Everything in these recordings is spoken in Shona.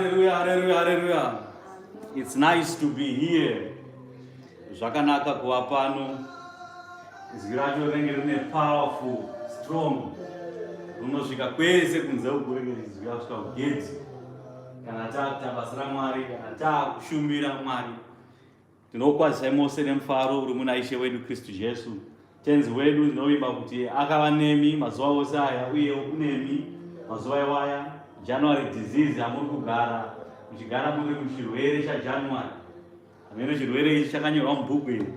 hallelujah, hallelujah, hallelujah. It's nice to be here. Zvakanaka kuva pano. Zwi racho rinenge rine powerful, strong. Runosvika kwese kunze uko rinenge zwi rasvika kugedzi. Kana takuita basa raMwari, kana takushumira Mwari. Tinokwazisai mose nemufaro uri muna Ishe wedu Kristu Jesu. Tenzi wedu tinovimba kuti akava nemi mazuva ose aya uye unemi mazuva iwaya. January disease amuri kugara muchigara muri muchirwere chaJanuary. Amene chirwere ichi chakanyorwa mubhuku iri.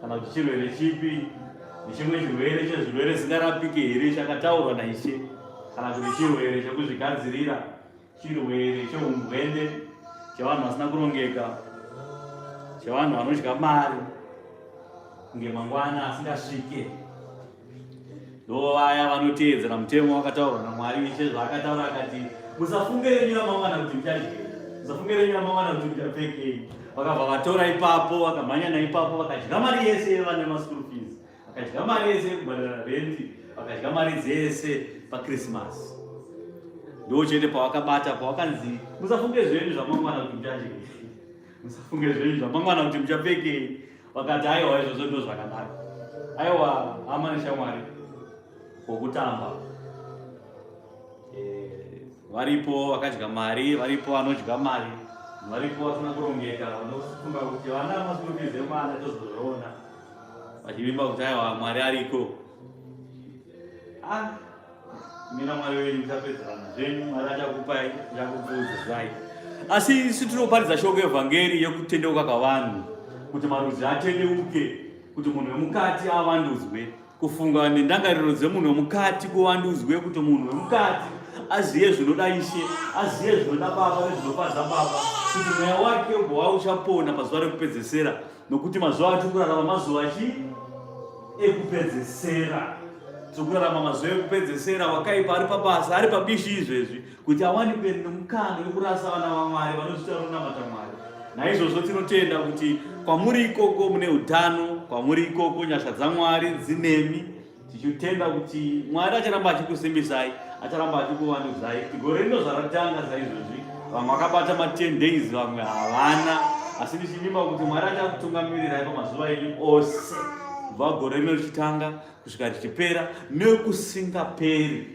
Kana kuti chirwere chipi? Nechimwe chirwere chezvirwere zvingarapike here chakataurwa naIshe. Kana kuti chirwere chekuzvigadzirira, chirwere cheumbwende, chevanhu vasina kurongeka, chevanhu vanodya mari kunge mangwana asingasvike. Ndo vaya vanoteedzera mutemo wakataurwa naMwari Ishe zvaakataura akati musafungire nyura mangwana kuti muchadye, musafungire nyura mangwana kuti muchapfekei. Vakabva vatora ipapo, vakamhanya naipapo, vakadya mari yese vane maschool fees, vakadya mari yese kubhadhara renti, vakadya mari dzese paKrismasi. Ndo chete pavakabata pavakanzi musafungire zvenyu zvamangwana kuti muchadye, musafungire zvenyu zvamangwana kuti muchapfekei. Vakati aiwa izvozvo ndo zvakanaka. Aiwa hama neshamwari kokutamba. Varipo vakadya mari, varipo vanodya mari, varipo vasina kurongeka, vanofunga kuti vana maschool fees emwana tozozviona, vachivimba kuti aiwa Mwari ariko. Mina Mwari wenyu muchapedzerana zvenyu, Mwari achakupai, achakupfuudzisai. Asi isu tinoparidza shoko evhangeri yekutendeuka kwavanhu, kuti marudzi atendeuke, kuti munhu wemukati avandudzwe, kufunga nendangariro dzemunhu wemukati kuvandudzwe, kuti munhu wemukati aziye zvinoda Ishe, aziye zvinoda Baba nezvinofadza Baba, kuti mweya wake ugova uchapona pazuva rekupedzesera, nokuti mazuva atiri kurarama mazuva ekupedzesera. Tiri kurarama mazuva ekupedzesera, wakaipa ari pabasa, ari pabishi izvezvi, kuti awanikwe nemukana wekurasa vana vaMwari vanozvita runamata Mwari. Naizvozvo tinotenda kuti kwamuri ikoko mune utano, kwamuri ikoko nyasha dzaMwari dzinemi. Tichitenda kuti Mwari acharamba achikusimbisai, acharamba achikuvandudzai. Gore rino zvaratanga saizvozvi, vamwe vakabata ma10 days, vamwe havana, asi ndichivimba kuti Mwari achakutungamirirai pamazuva enyu ose, kubva gore rino richitanga kusvika richipera nekusingaperi.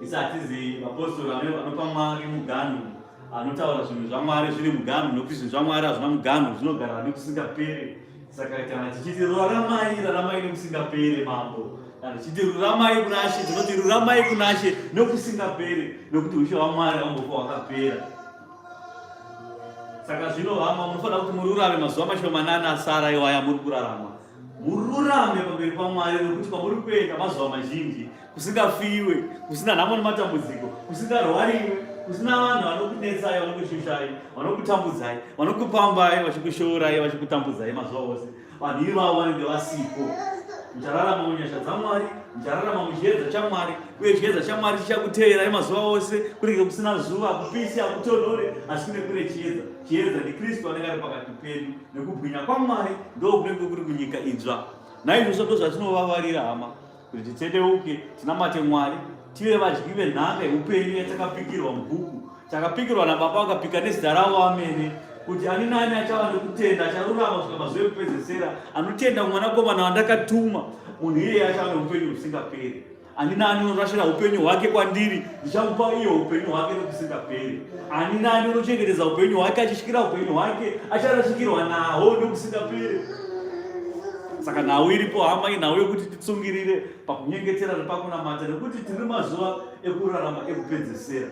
Isi hatizi vapostori vanopa Mwari muganhu, anotaura zvinhu zvaMwari zviri muganhu, nokuti zvinhu zvaMwari hazvina muganhu, zvinogara nekusingaperi. Saka kana tichiti raramai nekusingaperi mambo, kana tichiti ruramai kuna She, tinoti ruramai kuna She nekusingaperi, nokuti ushe hwaMwari haumbofa hwakapera. Saka zvino hama munofanira kuti mururame mazuva mashomanana asara iwaya muri kurarama. Mururame pamberi paMwari, nokuti kwamuri kuenda mazuva mazhinji kusingafiwe, kusina nhamo nematambudziko, kusingarwariwe, kusina vanhu vanokunetsai, vanokushushai, vanokutambudzai, vanokupambai, vachikushorai, vachikutambudzai mazuva ose. Vanhu ivavo vanenge vasipo. Muchararama munyasha dzaMwari, muchararama muchiedza chaMwari, uye chiedza chaMwari chichakuteerai mazuva ose, kunenge kusina zuva, kupisi, hakutonhore, asi kune chiedza. Chiedza ndiKristu anenge ari pakati pedu, nekubwinya kwaMwari ndo kunenge kuri kunyika idzva. Naizvozvo ndo zvatinovavarira hama, kuti titendeuke, tinamate Mwari, tive vadyi venhaka yeupenyu yatakapikirwa mubhuku, takapikirwa naBaba vakapika nezita ravo amene, kuti ani nani achava nekutenda acharurama kusvika mazuva ekupedzesera, anotenda mwanakomana wandakatuma, munhu iyeye achava neupenyu husingaperi. Ani nani unorashira upenyu hwake kwandiri, ndichamupa iye upenyu hwake nokusingaperi. Ani nani unochengetedza upenyu hwake achisvikira upenyu hwake, acharashikirwa nahwo nokusingaperi. Saka nhau iripo hama, inhau yekuti titsungirire pakunyengetera nepakunamata, nekuti tiri mazuva ekurarama ekupedzesera.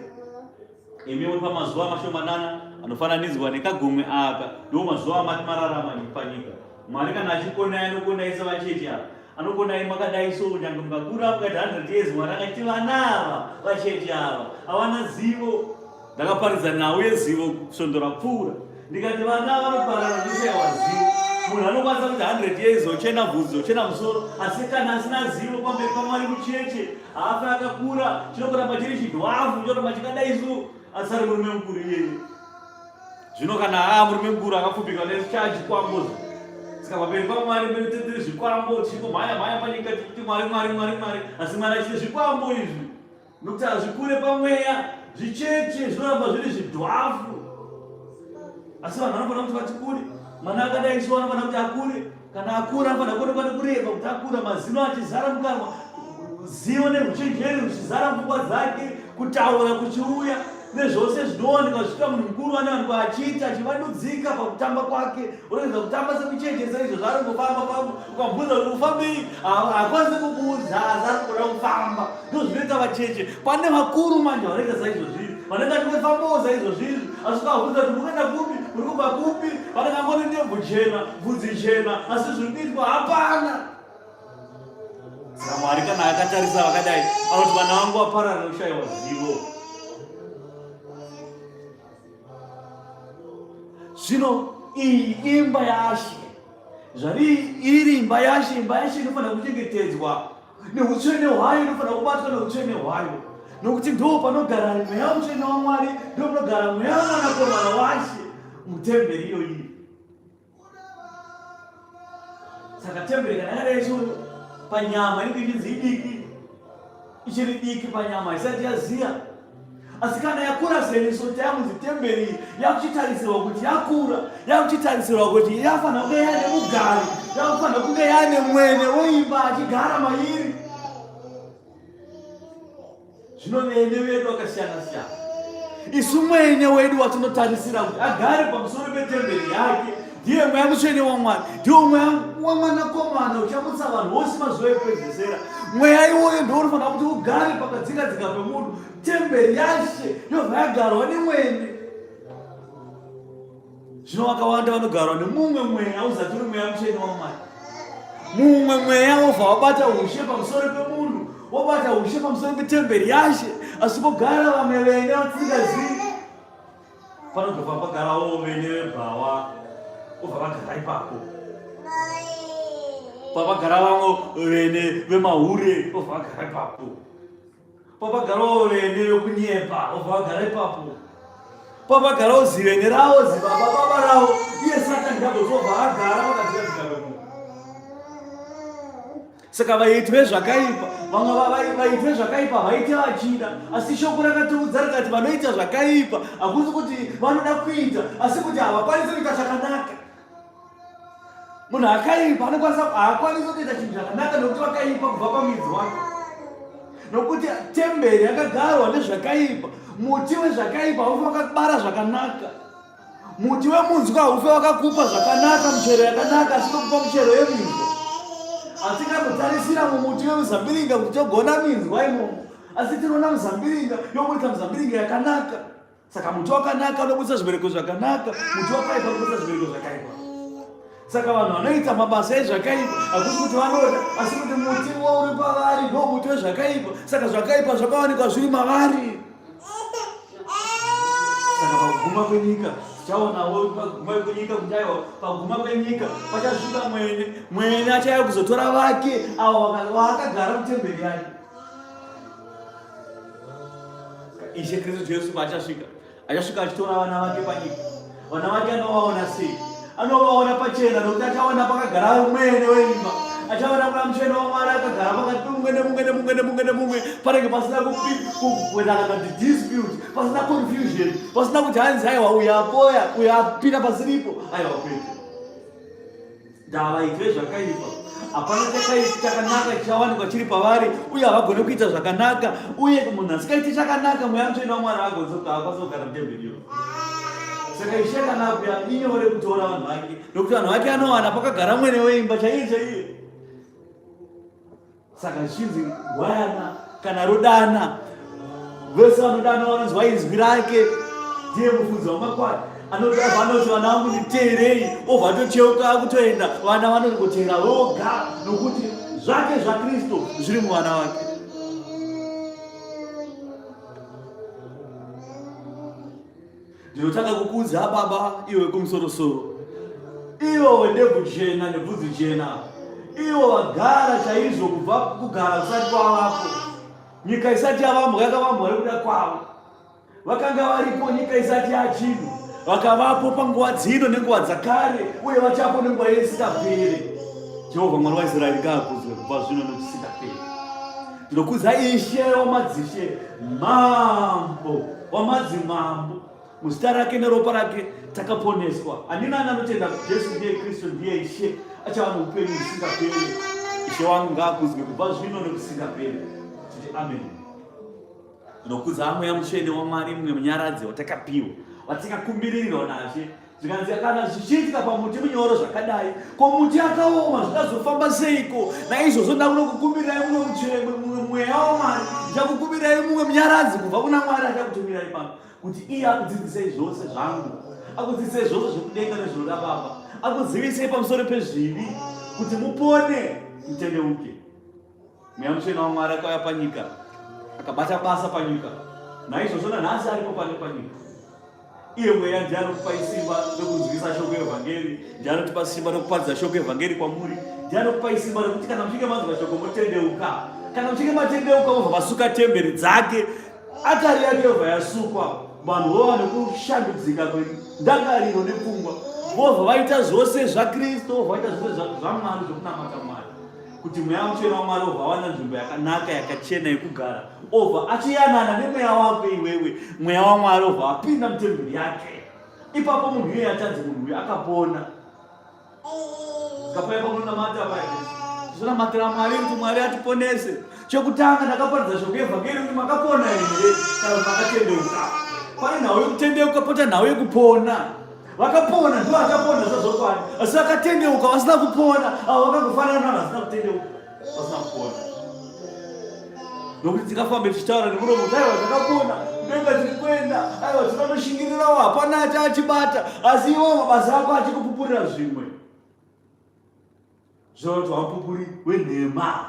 Imi muri pamazuva mashomanana anofananidzwa nekagomwe aka, ndo mazuva amati mararama panyika. Mwari kana achikonai anokonaisa vacheche ava, anokonai makadai so, nyange mukakura mukati 100 years, Mwari akati vana ava vacheche ava havana zivo. Ndakaparidza nhau yezivo kusondora pfuura, ndikati vana vanoparara ndosaiwa zivo. Munhu anokwanisa kuti 100 years ochena bvudzi, ochena musoro, asi kana asina zivo pamberi paMwari mucheche, haafa akakura, chinokuramba chiri chidhwafu, chinoramba chikadai so, asi ari murume mukuru iyeye. Zvino kana murume mukuru akapfupika nechachikwambo, saka pamberi paMwari munoteedzera zvikwambo, tichingomhanya panyika tichiti Mwari, Mwari, Mwari, Mwari, asi Mwari achiti zvikwambo izvi, nokuti hazvikure pamweya, zvicheche zvinoramba zviri zvidhafu. Asi vanhu vanofanira kuti vatikure. Mwana akadaisiwa anofanira kuti akure. Kana akura anofanira kuonekwa nekureba kuti akura, mazino achizara mukanwa, zivo nehuchenjeri huchizara pfungwa dzake, kutaura kuchiuya nezvose zvinooneka zvisvika munhu mukuru anowanikwa achiita achivandudzika pakutamba kwake. Unoedza kutamba sekuchechesa izvo zvarongofamba famba, ukabvunza kuti ufambei, hakwanisi kubuudza, asi arikuda kufamba. Ndizvo zvinoita vacheche. Pane vakuru manje vanoita saizvozvizvi, vanenge tingofambawo saizvozvizvi, asi ukabvunza kuti munoenda kupi, muri kubva kupi, vanenge ngoni ndebvu chena, bvudzi chena, asi zviri kuitwa hapana. Saka Mwari kana akatarisa vakadai, anoti vana vangu vaparara nekushayiwa zivo. Zvino iyi imba yaShe, zvari iri imba yaShe, imba yaShe inofanira kuchengetedzwa neutsvene hwayo, inofanira kubatwa neutsvene hwayo, nokuti ndo panogara mweya mutsvene waMwari, ndo panogara mweya wamwanakomana waShe mutemberi iyoyi. Saka temberi kana yakadai panyama inenge ichinzi idiki, ichiri diki panyama isati yaziya. Asi kana yakura seneso tayamuzi temberi yakuchitarisirwa kuti yakura, yakuchitarisirwa kuti yafanira kunge yane mugari, yakufanira kunge yane mwene weimba achigara mairi. Zvino vene vedu vakasiyana siyana. Isu mwene wedu watinotarisira kuti agare pamusoro petemberi yake ndiye mweya mutsvene waMwari, ndiwo mweya wamwanakomana uchamutsa vanhu vose mazuva ekupedzisira. Mweya iwoyo ndiwo unofanira kuti ugare pakadzika pemunhu. Temberi yaShe yobva yagarwa nemwene. Zvino vakawanda vanogarwa nemumwe mweya usati uri mweya mutsvene waMwari. Mumwe mweya wobva wabata ushe pamusoro pemunhu, wobata ushe pamusoro petemberi yaShe, asi pogara vamwe vene vatisingazii. Panobva pagarawo vene vebhawa, obva vagara ipapo. Papagara vamwe vene vemahure, obva vagara ipapo. Papagarawo vene vekunyepa, obva vagara ipapo. Papagarawo zivene ravo, zibaba ravo, iye Satani ndabozobva agara vakadzika pemunhu. Saka vaiti vezvakaipa, vamwe vaiti vezvakaipa vaite vachida, asi shoko rakatiudza rikati vanoita zvakaipa hakusi kuti vanoda kuita, asi kuti havakwanisi kuita zvakanaka. Munhu akaipa haakwanisi kuita chinhu chakanaka nokuti vakaipa kubva pamidzi wake. Nokuti temberi yakagarwa nezvakaipa, muti wezvakaipa haufi wakabara zvakanaka. Muti wemunzwa haufi wakakupa zvakanaka, michero yakanaka, asi tokupa michero yeminzwa. Atingazotarisira mumuti wemuzambiringa kuti togona minzwa imomo, asi tinoona muzambiringa yomuita muzambiringa yakanaka. Saka muti wakanaka unobudisa zvibereko zvakanaka, muti wakaipa unobudisa zvibereko zvakaipa. Saka vanhu vanoita mabasa ezvakaipa hakusi kuti vanoda, asi kuti muti uri pavari ndo muti wezvakaipa. Saka zvakaipa zvakawanikwa zviri mavari. Saka pakuguma kwenyika tichaonawo, pakuguma kwenyika kudaiwa, pakuguma kwenyika pachasvika mwene achauya kuzotora vake avo vakagara mutemberi yake. Ishe Kristu Jesu paachasvika, achasvika achitora vana vake panyika. Vana vake anovaona sei? Anovaona pachena, nokuti achaona pakagara mwene weimba, achaona kuna mutsvene waMwari akagara pakati mumwe, panenge pasina kuwedana kuti dispute, pasina confusion, pasina kuti hanzi aiwa uyu apoya, uyu apinda pasiripo, aiwa kwete. Ndavaitwe zvakaipa, hapana chakanaka chichawanikwa chiri pavari, uye havagone kuita zvakanaka, uye munhu asikaiti chakanaka mweya mutsvene waMwari haakwanisi kugara mutemberi iyoyo. Saka Ishe kana akuya inyore kutora vanhu vake, nokuti vanhu vake anowana pakagara mwene weimba chaiye. Saka zvinzi gwayana kana rodana, vese vanodana vanonzwa inzwi rake, ndiye mufudzi wamakwai. Vanoti vana vangu nditeerei, obva atocheuka akutoenda, vana vanongotera voga, nokuti zvake zvaKristu zviri muvana vake. Ndinotaka kukuudza baba, iwe kumusoro-soro, iwo wendebvu chena nebvudzi chena, iwo vagara chaizvo kubva kugara kusati kwavapo, nyika isati yavambwa yakavambwa nekuda kwavo. Vakanga varipo nyika isati yachinhu, vakavapo panguva dzino nenguva dzakare, uye vachapo nenguva isingaperi. Jehovha Mwari waIsraeri ngaakudzwe kubva zvino nokusingaperi. Ndinokuudza Ishe wamadzishe, Mambo wamadzimambo, muzita rake neropa rake takaponeswa. Ani nani anotenda kuti Jesu ndiye Kristu, ndiye Ishe, achava noupenyu husingaperi. Ishe wangu ngaakuzwe kubva zvino nekusingaperi. Titi amen. Ndinokudza Mweya Mutsvene waMwari, mumwe munyaradzi watakapiwa, watakakumbirirwa naShe. Zvikanzi kana zvichiitika pamuti munyoro zvakadai, ko muti akaoma zvingazofamba seiko? Naizvozvo ndakuda kukumbirirai mumwe Mweya waMwari, ndichakukumbirai mumwe munyaradzi kubva kuna Mwari achakutumirai pano, kuti iye akudzidzisei zvose zvangu, akudzidzisei zvose zvekudenga nezvinoda Baba, akuzivisei pamusoro pezvivi, kuti mupone, mutendeuke. Mweya Mutsvene waMwari akauya panyika, akabata basa panyika. Naizvozvo nanhasi aripo panyika. Iye Mweya ndiye anokupa simba rokunzwisa shoko evhangeri, ndiye anotipa simba rokuparidza shoko evhangeri kwamuri, ndiye anokupa simba rokuti kana muchinge manzwa shoko motendeuka. Kana muchinge matendeuka mobva masuka temberi dzake, atari yake yobva yasukwa, vanhu vova nekushambidzika kwendangariro nepfungwa, vobva vaita zvose zvaKristu, vobva vaita zvose zvaMwari zvokunamata Mwari, kuti Mweya Mutsvene waMwari obva wana nzvimbo yakanaka yakachena yekugara, obva achiyanana nemweya wako iwewe. Mweya waMwari obva apinda mutemberi yake. Ipapo munhu iye achanzi munhu uyu akapona. Kapaya pamunonamata paya, tizonamatira Mwari kuti Mwari atiponese. Chokutanga ndakaparidza shoko evhangeri kuti makapona here kana makatendeuka. Pane nhau yekutendeuka, pota nhau yekupona. Vakapona ndivo vachapona zvazokwadi, asi vakatendeuka vasina kupona, avo vakangofanana navanhu vasina kutendeuka, vasina kupona. Nokuti tikafamba tichitaura nemuromo kuti aiwa takapona, kudenga tiri kuenda, aiwa tinondoshingirirawo, hapana achibata, asi iwo mabasa ako achikupupurira zvimwe. Zvoti wamupupuri wenhema.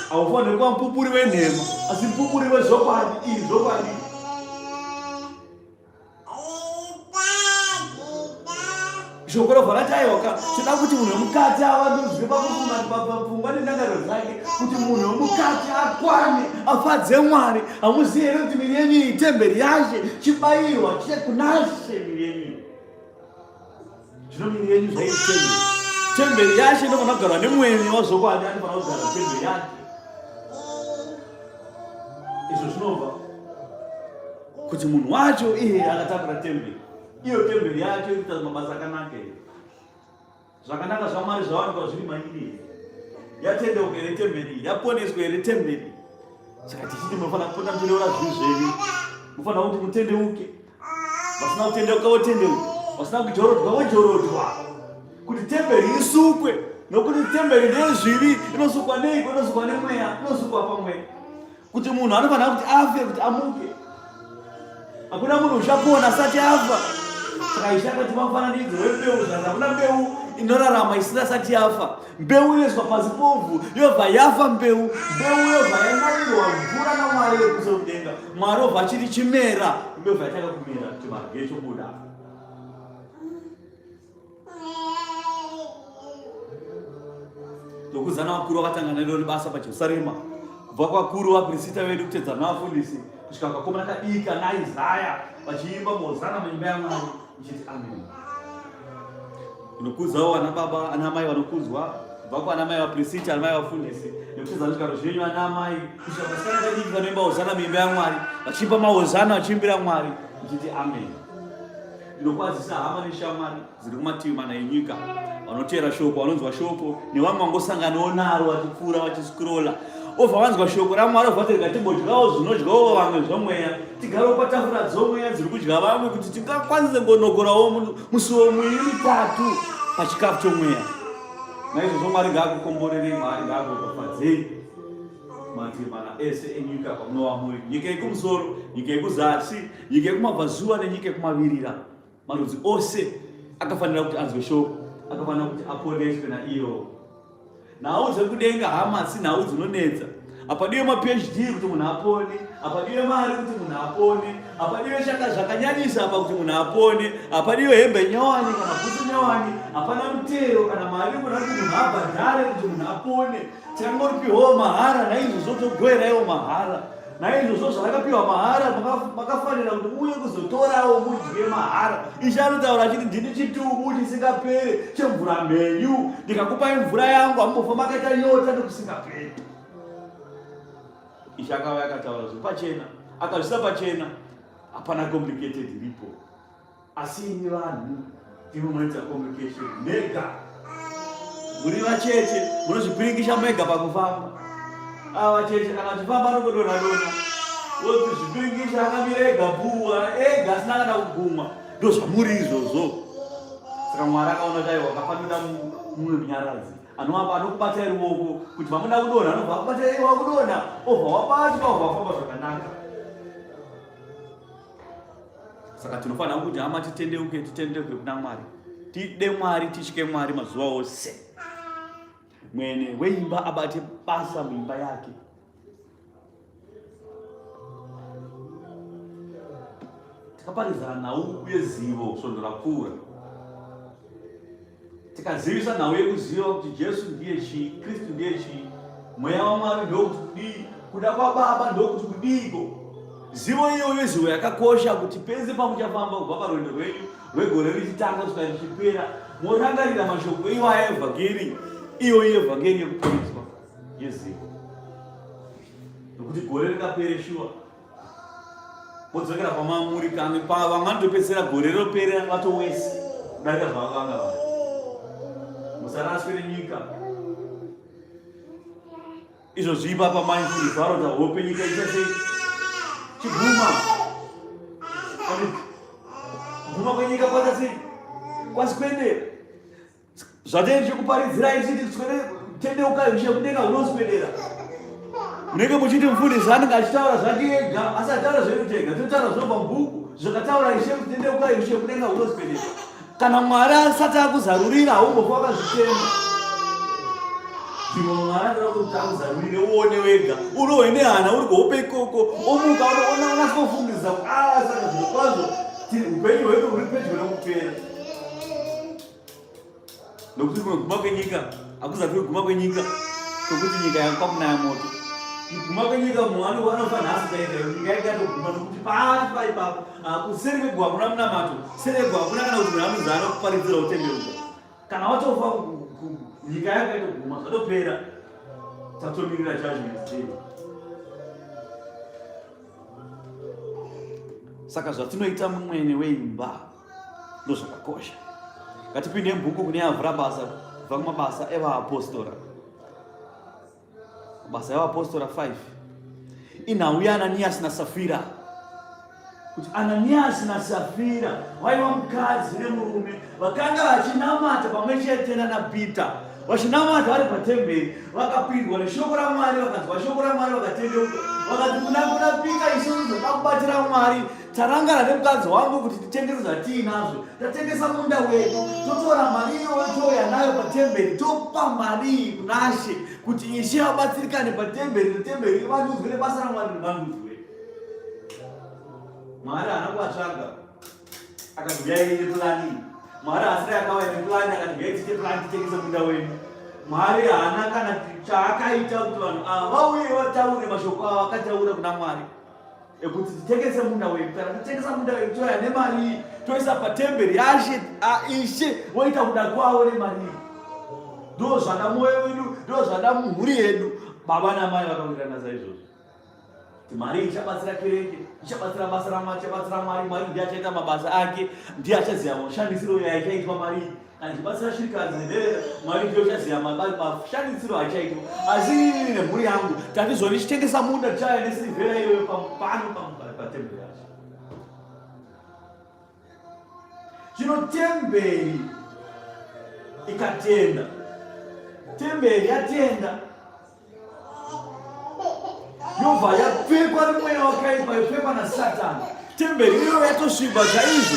Haufaniri kuva mupupuri wenhema, asi mupupuri wezvokwadi. Iri zvokwadi. Shoko robva rati aiwa, toda kuti munhu wemukati avandudzwe papfungwa nendangariro dzake, kuti munhu wemukati akwane, afadze Mwari. Hamuzivi here kuti miri yenyu iyi temberi yaShe, chibayirwa kunashe miri yenyu. Zvino miri yenyu zvairi temberi yaShe, inofanira kugarwa nemwenye wazvokwadi, anofanira kugara temberi yake. Izvo zvinobva kuti munhu wacho iye akatakura temberi. Iyo temberi yacho ikuita mabasa akanaka here. Zvakanaka zvaMwari zvawanikwa zviri mairi. Yatendeuka here temberi, yaponeswa here temberi. Saka tichiti munofanira kupota muchireura zvinhu zvenyu. Munofanira kuti mutendeuke. Vasina kutendeuka votendeuka, vasina kujorodwa vojorodwa, kuti temberi isukwe. Nokuti temberi ndeyezvivi, inosukwa neiko? Inosukwa nemweya, inosukwa pamweya. Kuti munhu anofanira kuti afe kuti amuke. Hakuna munhu uchapona asati afa. Saka Ishe akati mufananidzo wembeu, zvanzi hakuna mbeu inorarama isati yafa. Mbeu inoiswa pasi povhu, yobva yafa mbeu. Mbeu yobva yanaiwa mvura naMwari yekumusoro kudenga. Mwari obva achiti chimera, mbeu yobva yatanga kumera kuti varye chobuda. Ndokuzana vakuru vakatanga naro basa paJerusarema. Kubva kwakuru vaprista vedu kutedza navafundisi, kusvika kwakomana kadika naIsaya vachiimba Hosana muimba yaMwari, ichiti amen. Ndinokudzawo ana baba, ana mai vanokudzwa, kubva kuana mai vaprista, ana mai vafundisi, nekutedza zvigaro zvenyu ana mai, kusvika pasikana kadiki vanoimba Hosana muimba yaMwari, vachiimba maHosana vachiimbira Mwari, ichiti amen. Ndinokwazisa hama neshamwari dziri kumativi mana enyika, vanotera shoko, vanonzwa shoko, nevamwe vangosanganawo naro vachipfuura vachiscrolla. Obva vanzwa shoko raMwari, obva tirega timbodyawo zvinodyawo vamwe zvomweya, tigarewo patafura dzomweya dziri kudya vamwe, kuti tingakwanise ngonogorawo musuwo miviri mitatu pachikafu chomweya. Naizvozvo Mwari ngaakukomborerei, Mwari ngaakuropafadzei mativi mana ese enyika pamunova muri, nyika yekumusoro, nyika yekuzasi, nyika yekumabvazuva nenyika yekumavirira. Marudzi ose akafanira kuti anzwe shoko, akafanira kuti aponeswe naiyo. Nhau dzekudenga hama si nhau dzinonetsa. Apadiwe maPhD kuti munhu apone, apadiwe mari kuti munhu apone, apadiwe shaka zvakanyanyisa apa kuti munhu apone, apadiwe hembe nyowani kana bhutsu nyowani, hapana mutero kana mari kuti munhu abhadhare kuti munhu apone. Takangoripiwawo mahara, naizvozvo togoveraiwo mahara. Naizvozvo zvakapiwa mahara, makafanira kuti muuye kuzotorawo mudye mahara. Ishe anotaura achiti ndini chitubu chisingaperi chemvura mhenyu, ndikakupai mvura yangu hamumbofa makaita nyota nekusingaperi. Ishe akauya akataura pachena, akazvisa pachena, hapana complicated iripo. Asi ini vanhu ndinomunoita complication mega. Muri vacheche munozvipiringisha mega pakufamba. Ava cheche kana chifamba anongodonha dona. Woti zvipiringisha akamira ega puwa ega asina kana kuguma. Ndo zvamuri izvozvo. Saka Mwari akaona chaiwo akafanira mumwe munyaradzi anohamba anokubatai ruoko kuti vamuda kudonha anobva akubatai iwa kudonha obva wabatwa obva wafamba zvakanaka. Saka tinofanira kuti hama titendeuke kuna Mwari, tide Mwari, tityike Mwari mazuva ose. Mwene weimba abate basa muimba yake. Tikaparidzana nhau yezivo kusondora kura, tikazivisa nhau yekuziva kuti Jesu ndiye chii, Kristu ndiye chii, mweya waMwari ndokuti kudii, kuda kwaBaba ndokuti kudiko. Zivo iyoyo zivo yakakosha kuti pese pamuchafamba kubva parwendo rwenyu rwegore richitanga kusvika richipera morangarira mashoko iwaya evhangeri, iyo evhangeri yekuponeswa yezivo. Nokuti gore rikapere shuwa modzokera pamamuri kamwe vamwanotopedzisira gore ropera vatowese kudarika zvavakanga vari. Musaraswe nenyika. Izvo zvipa pamindfulness varota hope nyika ichasei chiguma. Kuguma kwenyika kwakasei kwasi kuendera. Zvatende chekuparidzira ichiti tendeukai ushe kudenga hunoswedera. Munenge muchiti mufundisi anenge achitaura zvake ega asi ataura zvedu tega, totaura zvinobva mubhuku zvakataura Ishe kuti tendeukai ushe kudenga hunoswedera. Kana Mwari asati akuzarurira haumbofa wakazvitema. Zvimwe Mwari anoda kuti akuzarurire uone wega. Unowe nehana uri kuhope ikoko, omuka unasifundisa saka zviro kwazvo upenyu hwedu huri pedyo nekupera. Nokuti kuguma kwenyika hakuzati kuguma kwenyika kwekuti nyika yakwakunaya moto. Kuguma kwenyika Mwari wanofanira asikaenda nyika ikatoguma nokuti pati paipapo kuseri kwegwa kuna munamato, seri kwegwa kuna kana kuti munhu anozana kuparidzira utendeuka. Kana watofa nyika yako itoguma zvatopera, tatomirira judgment day. Saka zvatinoita mumwene weimba ndozvakakosha. Ngatipinde mubhuku kune avhura basa kubva kumabasa evaapostora. Mabasa evaapostora 5 inhau yaAnaniasi naSafira. Kuti Ananiasi naSafira vaiva mukadzi nemurume vakanga vachinamata pamwe chete naPita, vachinamata vari patemberi, vakapindwa neshoko raMwari, vakanzwa shoko raMwari, vakatendeuka, vakati kuna Pita, isusu zvoda kubatira Mwari, tarangana nemukadzi wangu kuti titengese zvatiinazvo, tatengesa munda wedu, totora mari iyoyo touya nayo patemberi, topa mari kuna She kuti Ishe abatsirikane patemberi, netemberi ivandudzwe nebasa raMwari rivandudzwe. Mwari haana kuvatsvaga akati yaite plani. Mwari asina yakauya neplani akati yaite plani titengese munda wedu. Mwari haana kana chaakaita kuti vanhu ava vauye vataure mashoko avo akataura kuna Mwari ekuti titengese munda wedu. Kana titengesa munda wedu touya nemari toisa patemberi yaShe Ishe voita kuda kwavo nemari. Ndo zvada mwoyo wedu, ndo zvada mhuri yedu. Baba namai vakawirirana saizvozvo. Mari ichabatsira kereke, ichabatsira basa raMwari, ichabatsira Mwari. Mwari ndiye achaita mabasa ake, ndiye achaziva mashandisiro achaitwa Mwari. Kana chibatsira shirikadzi nedera, Mwari ndiye achaziva mashandisiro achaitwa. Asi ini nemhuri yangu tatizoni tichitengesa munda tichauya nesirivhera iyoyo pano patemberi yaShe. Zvino temberi ikatenda, temberi yatenda, yobva yapfekwa nemweya wakaipa, yopfekwa naSatani. Temberi iyo yatosviba chaizvo.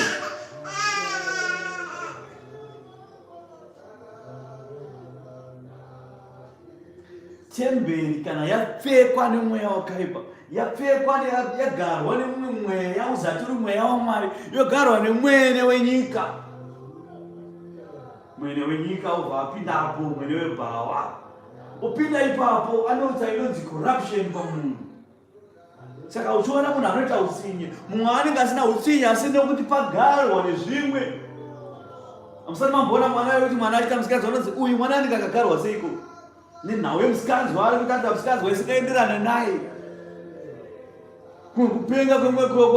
Temberi kana yapfekwa nemweya wakaipa, yapfekwa yagarwa nemumwe mweya uzati uri mweya waMwari, yogarwa nemwene wenyika. Mwene wenyika ubva apindapo, mwene webhawa opinda ipapo, anoita inonzi corruption pamunhu. Saka uchiona munhu anoita utsinye, mumwe anenge asina utsinye asi nekuti pagarwa nezvimwe. Amusati mamboona mwana wekuti mwana achiita musikanzwa anonzi uyu mwana anenge akagarwa seiko nenhau yemusikanzwa, ari kutadza musikanzwa isingaenderana naye. kupenga kwemweko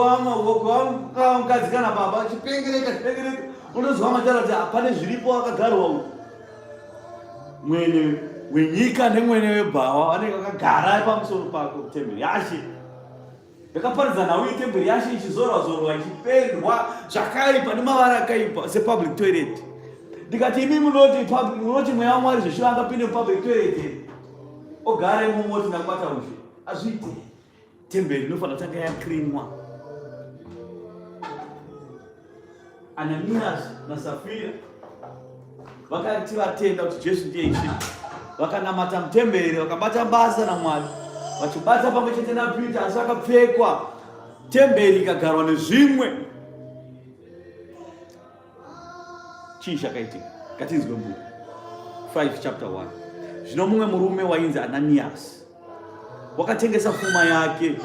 kwa mkazi kana baba chipengereka unozwa matara kuti apane zviripo akagarwa uyu mwene wenyika nemwene webhawa vanenge vakagara pamusoro pako temberi yashe yakaparidzana uye temberi yashe ichizorwa ichipendwa zvakaipa nemavara akaipa sepublic toilet. Ndikati imi munoti mweya waMwari zveshuva angapinde mupublic toilet ogara imomoti nakubata ushe azviite. Temberi inofanira kutanga yaklinwa. Ananias naSafira vakati vatenda kuti Jesu ndiye Ishe, vakanamata mutemberi, vakabata basa naMwari, vachibata pamwe chete naPita, asi vakapfekwa. Temberi ikagarwa nezvimwe. Chii chakaitika? Ngatinzwe mbuku 5 chapter 1. Zvino mumwe murume wainzi Ananias wakatengesa pfuma yake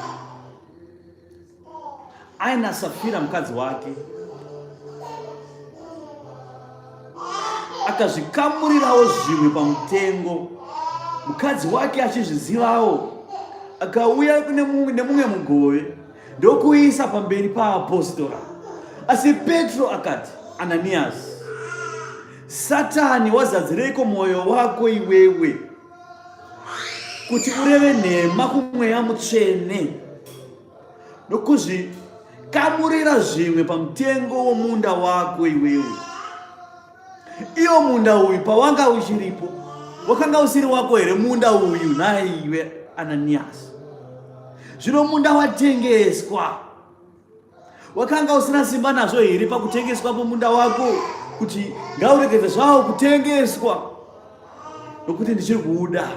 aina Safira mukadzi wake, akazvikamurirawo zvimwe pamutengo, mukadzi wake achizvizivawo. Akauya nemumwe mugove ndokuisa pamberi paapostora. Asi Petro akati, Ananias, Satani wazadzireko mwoyo wako iwewe kuti ureve nhema kumweya mutsvene nokuzvikamurira zvimwe pamutengo womunda wako iwewe. Iyo munda uyu pawanga uchiripo wakanga usiri wako here munda uyu naiwe Ananias? Zvino munda watengeswa, wakanga usina simba nazvo here pakutengeswa pomunda wako kuti ngauregedze zvawo kutengeswa nokuti ndichiri kuuda?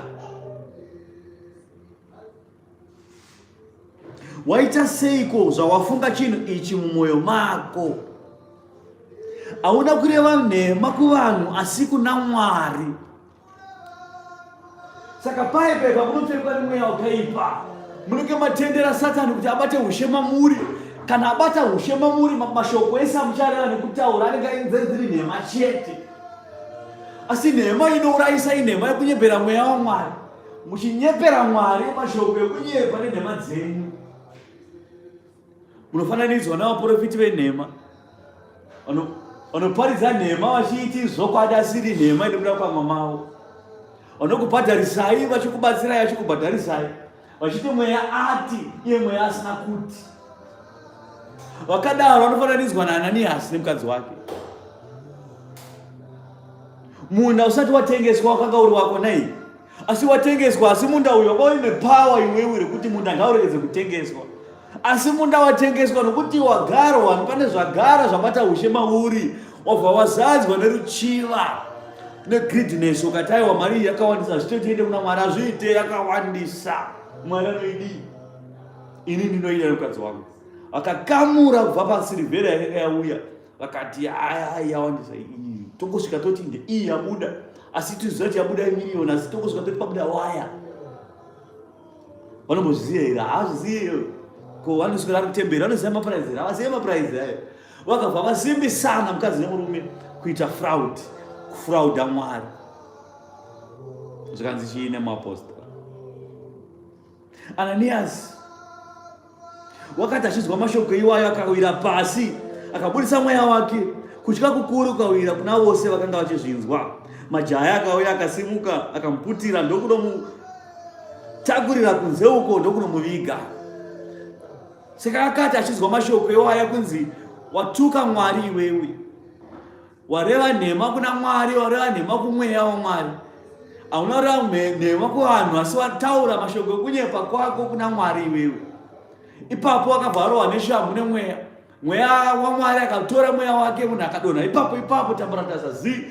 Waita seiko zvawafunga chinhu ichi mumwoyo mako? Hauna kureva nhema kuvanhu asi kuna Mwari. Saka paipepa munopfekwa nemweya wakaipa, munenge matendera Satani kuti abate ushe mamuri. Kana abata ushe mamuri, mashoko ese amuchareva nekutaura anenge dziri nhema chete. Asi nhema inourayisa inhema yekunyepera mweya waMwari. Muchinyepera Mwari mashoko ekunyepa nenhema dzenyu. Munofananidzwa navaprofiti venhema vanoparidza nhema vachiiti zvokwadi asiri nhema inobuda pamwe mavo. Vanokubhadharisai vachikubatsirai vachikubhadharisai vachiti mweya ati iye mweya asina kuti. Vakadaro vanofananidzwa naAnanias nemukadzi wake. Munda usati watengeswa wakanga uri wako nai, asi watengeswa. Asi munda uyu waka uine pawa iwewe rekuti munda ngauregedze kutengeswa. Asi munda watengeswa nokuti wagarwa, pane zvagara zvabata ushe mauri, wabva wazadzwa neruchiva negreediness, ukati aiwa mari yakawandisa zvitotiende kuna Mwari, azviite yakawandisa. Mwari anoidi. Ini ndinoida nemukadzi wangu. Vakakamura kubva pasirivheri yakanga yauya, vakati yawandisa iyi, tongosvika toti nde iyi yabuda, asi tiziva kuti yabuda miliyoni, asi tongosvika toti pabuda waya. Vanomboziva here? Havazvizivi. Ko vanoswera kutembera vanoziva mapuraizi here? Havazivi mapuraizi ayo. Vakabva vasimbisana mukadzi nemurume kuita fraud, kufrauda Mwari. Zvikanzi chiine muapostora. Ananias wakati achizwa mashoko iwayo akawira pasi, akabudisa mweya wake. Kutya kukuru kukawira kuna vose vakanga vachizvinzwa. Majaya akauya akasimuka akamuputira ndokunomutakurira kunze uko ndokunomuviga. Saka akati achizwa mashoko iwayo kunzi, watuka Mwari iwewe, wareva nhema kuna Mwari, wareva nhema kumweya waMwari. Hauna kureva nhema kuvanhu asi wataura mashoko ekunyepa kwako kuna Mwari iwewe. Ipapo akabvarohwa neshamhu nemweya. Mweya waMwari akatora mweya wake, munhu akadonha ipapo tamburatasa zi.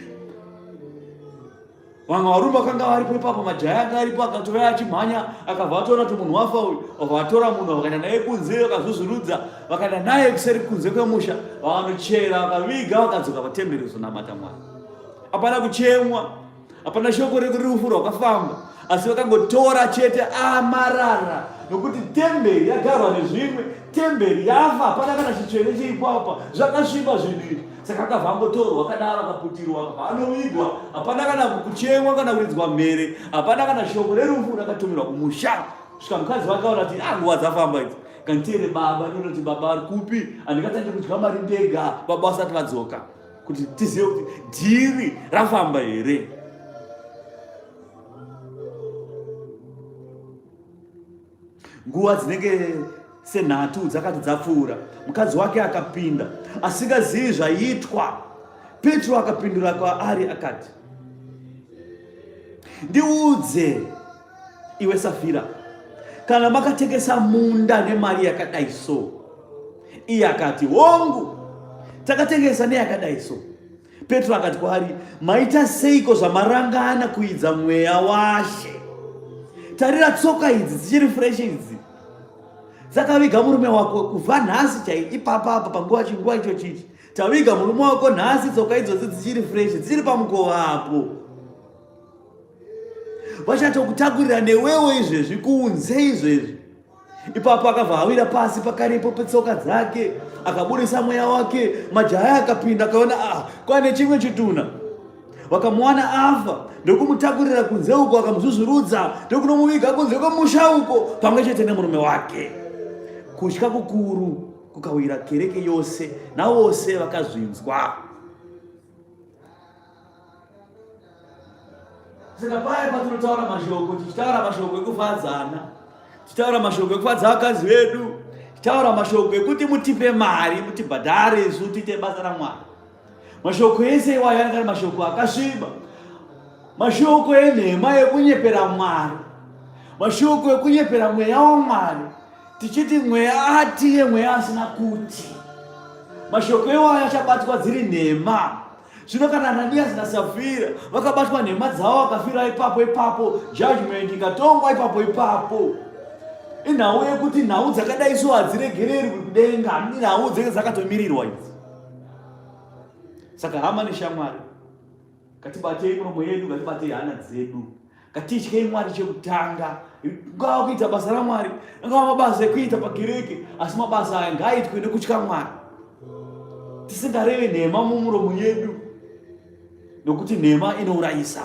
Vamwe varume vakanga varipo ipapo, majaya anga aripo, akatora achimhanya, akabva atora kuti munhu wafa uyu. Vakatora munhu vakaenda naye kunze, vakazvuzvurudza, vakaenda naye kuseri kunze kwemusha, vanochera, vakaviga, vakadzoka patemberi kuzonamata Mwari. Hapana kuchemwa, hapana shoko rerufu rwakafamba, asi vakangotora chete amarara. Nokuti temberi yagarwa nezvimwe, temberi yafa, hapana kana chitsvene chiripo apa, zvakasviba zvinhu. Saka akabva angotorwa akadaro akaputirwa, anovigwa, hapana kana kuchemwa kana kuridzwa mhere, hapana kana shoko rerufu rakatumirwa kumusha. Svika mukadzi vakaona kuti nguva dzafamba idzi, kantere baba noti baba ari kupi andikatanga kudya mari ndega baba vasati vadzoka kuti tizive kuti dhiri rafamba here. Nguva dzinenge senhatu dzakati dzapfuura, mukadzi wake akapinda asingazivi zvaiitwa. Petro akapindura kwaari akati, ndiudze iwe Safira, kana makatengesa munda nemari yakadai so? Iye akati, hongu, takatengesa neyakadai so. Petro akati kwaari, maita seiko zvamarangana kuidza mweya washe? Tarira tsoka idzi dzichiri fresh idzi, dzakaviga murume wako kubva nhasi chai ipapapa panguva chinguva icho chichi. Taviga murume wako nhasi, tsoka idzodzi dzichiri fresh, dzichiri pamukova apo. Vachatokutakurira newewo izvezvi kunze izvezvi. Ipapo akabva awira pasi pakarepo petsoka dzake, akabudisa mweya wake. Majaya akapinda akaona kwane chimwe chituna, vakamuwana afa, ndokumutakurira kunze uko, vakamuzvuzvurudza ndokunomuviga kunze kwemusha uko pamwe chete nemurume wake. Kutya kukuru kukawira kereke yose navose vakazvinzwa. Saka paya patinotaura mashoko, tichitaura mashoko ekufadzana, tichitaura mashoko ekufadza vakadzi vedu, tichitaura mashoko ekuti mutipe mari, mutibhadhare isu tiite basa raMwari. Mashoko ese iwayo anenge ari mashoko akasviba, mashoko enhema yekunyepera Mwari, mashoko ekunyepera mweya waMwari, tichiti mweya atiye mweya asina kuti. Mashoko iwayo achabatwa dziri nhema. Zvino kana Ananiasi naSafira vakabatwa nhema dzavo vakafira ipapo, judgment ikatongwa ipapo. Inhau yekuti nhau dzakadai so hadziregererwi kudenga, inhau dzinenge dzakatomirirwa idzi. Saka hama neshamwari, ngatibatei miromo yedu, ngatibatei hana dzedu, ngatityei Mwari chekutanga. Ngava kuita basa raMwari, ngava mabasa ekuita pakereke, asi mabasa aya ngaaitwe nekutya Mwari. Tisingareve nhema mumuromo yedu, nokuti nhema inourayisa.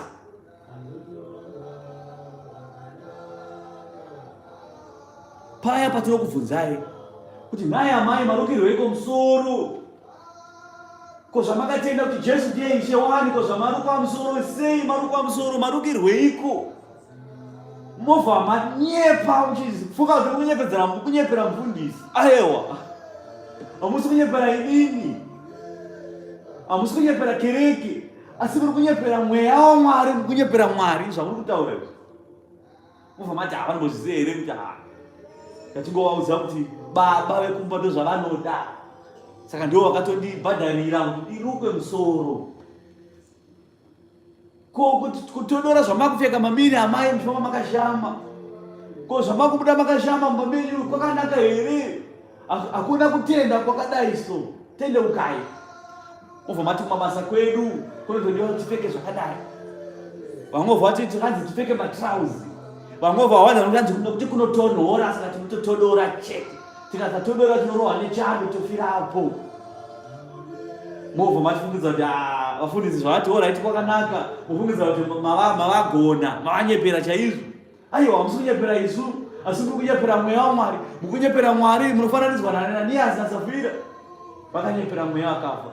Paya patinokubvunzai kuti nhai amai marukirweiko musoro? Ko zvamakatenda kuti Jesu ndiye Ishe wani, ko zvamarukwa musoro sei? Marukwa musoro marukirweiko? Movha manyepa muchifunga kuti kunyepera mufundisi. Aiwa, hamusi kunyepera inini, hamusi kunyepera kereke, asi muri kunyepera mweya waMwari, muri kunyepera Mwari. Zvamuri kutaura izvi movha mati havanombozviziva here kuti ngatingovaudza kuti baba vekumba ndo zvavanoda, saka ndivo vakatondibhadharira kuti ndirukwe musoro. Ko kutodora zvamakupfeka mamiri amai mushoma makashama, ko zvamakubuda makashama mumamenyu kwakanaka here? Hakuna kutenda kwakadai so, tendeukai. Movha mati kumabasa kwedu kunotodiwa tipfeke zvakadai. Vamwe vati tikanzi tipfeke matrauzi, vamwe vawanza nokanzi kuti kunotonhora, saka tinototodora chete. Tikasatodora tinorohwa nechando tofirapo. Movha matifungidza kuti vafundisi zvavati oraiti kwakanaka, mufungidza kuti mavagona, mavanyepera chaizvo. Aiwa, hamusi kunyepera isu, asi muri kunyepera mweya waMwari. Mukunyepera Mwari munofananidzwa naAnaniasi naSafira, vakanyepera mweya wakafa.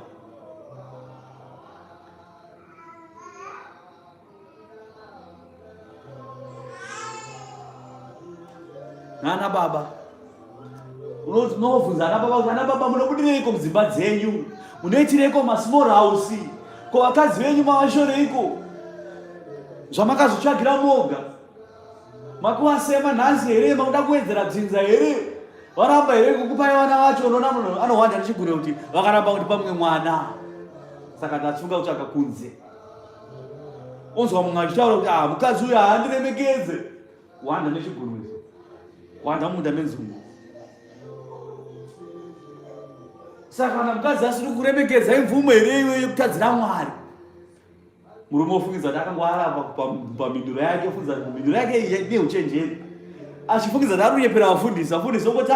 Nana baba, unobvunza ana baba kuti ana baba munobudireiko mudzimba dzenyu? Munoitireiko masmall house? Ko vakadzi venyu mavashoreiko? Zvamakazotsvagira moga, makuvasema nhasi here? Makuda kuwedzera dzinza here? Varamba here kukupai vana vacho? Unoona munhu anohwanda nechigune kuti vakaramba kuti pamwe mwana, saka ndasunga kutsvaga kunze. Onzwa mumwe achitaura kuti mukadzi uyu haandiremekedze, wanda nechigune, wanda munda menzungu. Saka kana mukadzi asiri kuremekedza imvumo here iwe yekutadzira Mwari? Murume ofungidza kuti akangwarapa pamhinduro yake, ofungidza kuti mhinduro yake neuchenjeri, achifungidza kuti ari kunyepera vafundisi. Vafundisi okoti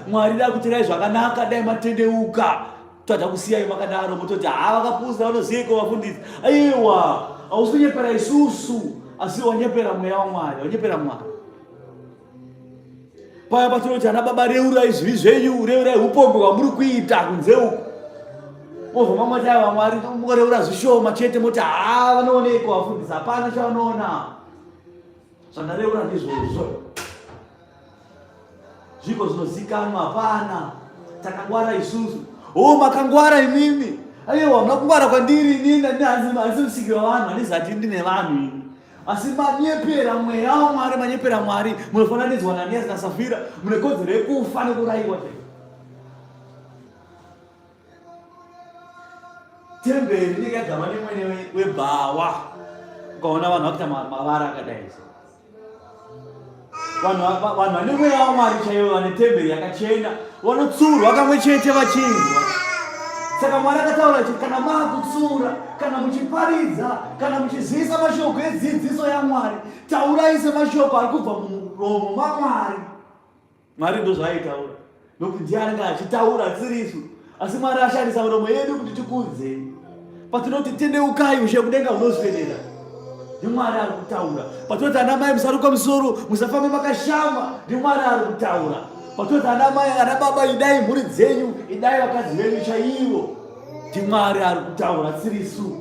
Mwari dai kutirai zvakanaka, dai matendeuka, toda kusiyai makadaro, mototi vakapusa vanoziyeiko vafundisi. Aiwa, hausi kunyepera isusu, asi wanyepera mweya waMwari, wanyepera Mwari. paya patinoti ana baba reura izvi zvenyu, reura upombwe hwamuri kuita kunze uku. Mobva mamati ava Mwari mureura zvishoma chete moti vanoonekwa vafundisi, hapana chavanoona. Zvandareura ndizvozvo, zviko zvinozikanwa, hapana. Takangwara isusu. Makangwara imimi. Aiwa, muna kungwara kwandiri inini, handisi musiki wavanhu, handizati ndine vanhu ini. Asi manyepera mweya waMwari, manyepera Mwari, munofananidzwa naAnaniasi naSafira, mune kodzero yekufa nekuraiwa chete. Temberi inenge yagama nemwene webhawa, ukaona vanhu vakuita mavara akadai. Vanhu vane mweya waMwari chaivo, vane temberi yakachena, vanotsurwa kamwe chete vachinzwa. Saka Mwari akataura kuti kana makutsura, kana muchiparidza, kana muchizivisa mashoko edzidziso yaMwari, taurai semashoko ari kubva mumuromo maMwari. Mwari ndozvaaitaura, nokuti ndiye anenge achitaura tsirisu. Asi Mwari ashandisa miromo yedu kuti tikudze. Patinoti tendeukai ushe kudenga hunoswedera, ndiMwari ari kutaura. Patinoti ana mai musaruka musoro, musafambe makashama, ndiMwari ari kutaura. Patinoti ana mai, ana baba, idai mhuri dzenyu, idai vakadzi venyu chaivo, ndiMwari ari kutaura tsirisu.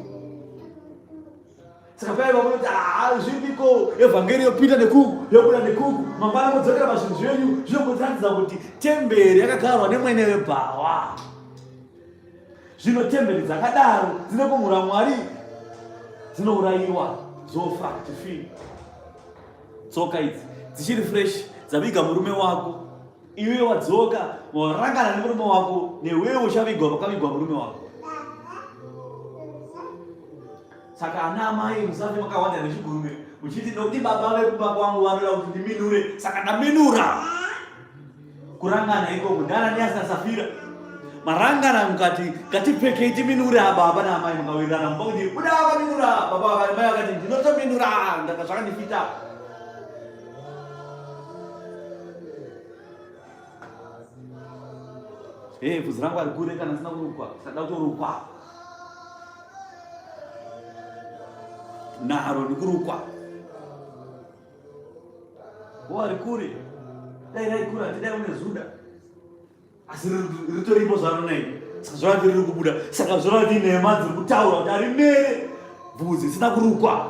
Saka paya vamunoti zvipiko evhangeri yopinda nekuku, yobuda nekuku, mangwana modzokera pazvinhu zvenyu, zvinongotiratidza kuti temberi yakagarwa nemwene webhawa. Zvino temberi dzakadaro dzinopumura Mwari, dzinourayiwa, dzofa, tifi. Tsoka idzi dzichiri fresh, dzaviga murume wako, iwe wadzoka, warangana nemurume wako, newewo uchavigwa pakavigwa murume wako. Saka ana mai musafe makawanda nechigurume, muchiti nokuti baba vekumba kwangu vanoda kuti ndiminure, saka ndaminura. Kurangana ikoko ndaAnaniasi naSafira, marangana mukati ngatipfekei timinure baba naamai, mukawirirana muba kuti buda vakaminura, baba mai vakati ndinotominura, zvakandifita. Bvudzi rangu harikure kana sina kurukwa, sada kutorukwa. Naro ndikurukwa. Harikure. Dai raikura, tidai une zuda. Asi ritoripo zvaronai. Saka zvorati riri kubuda. Saka zvorati nhema dziri kutaura kuti harimere bvudzi sina kurukwa.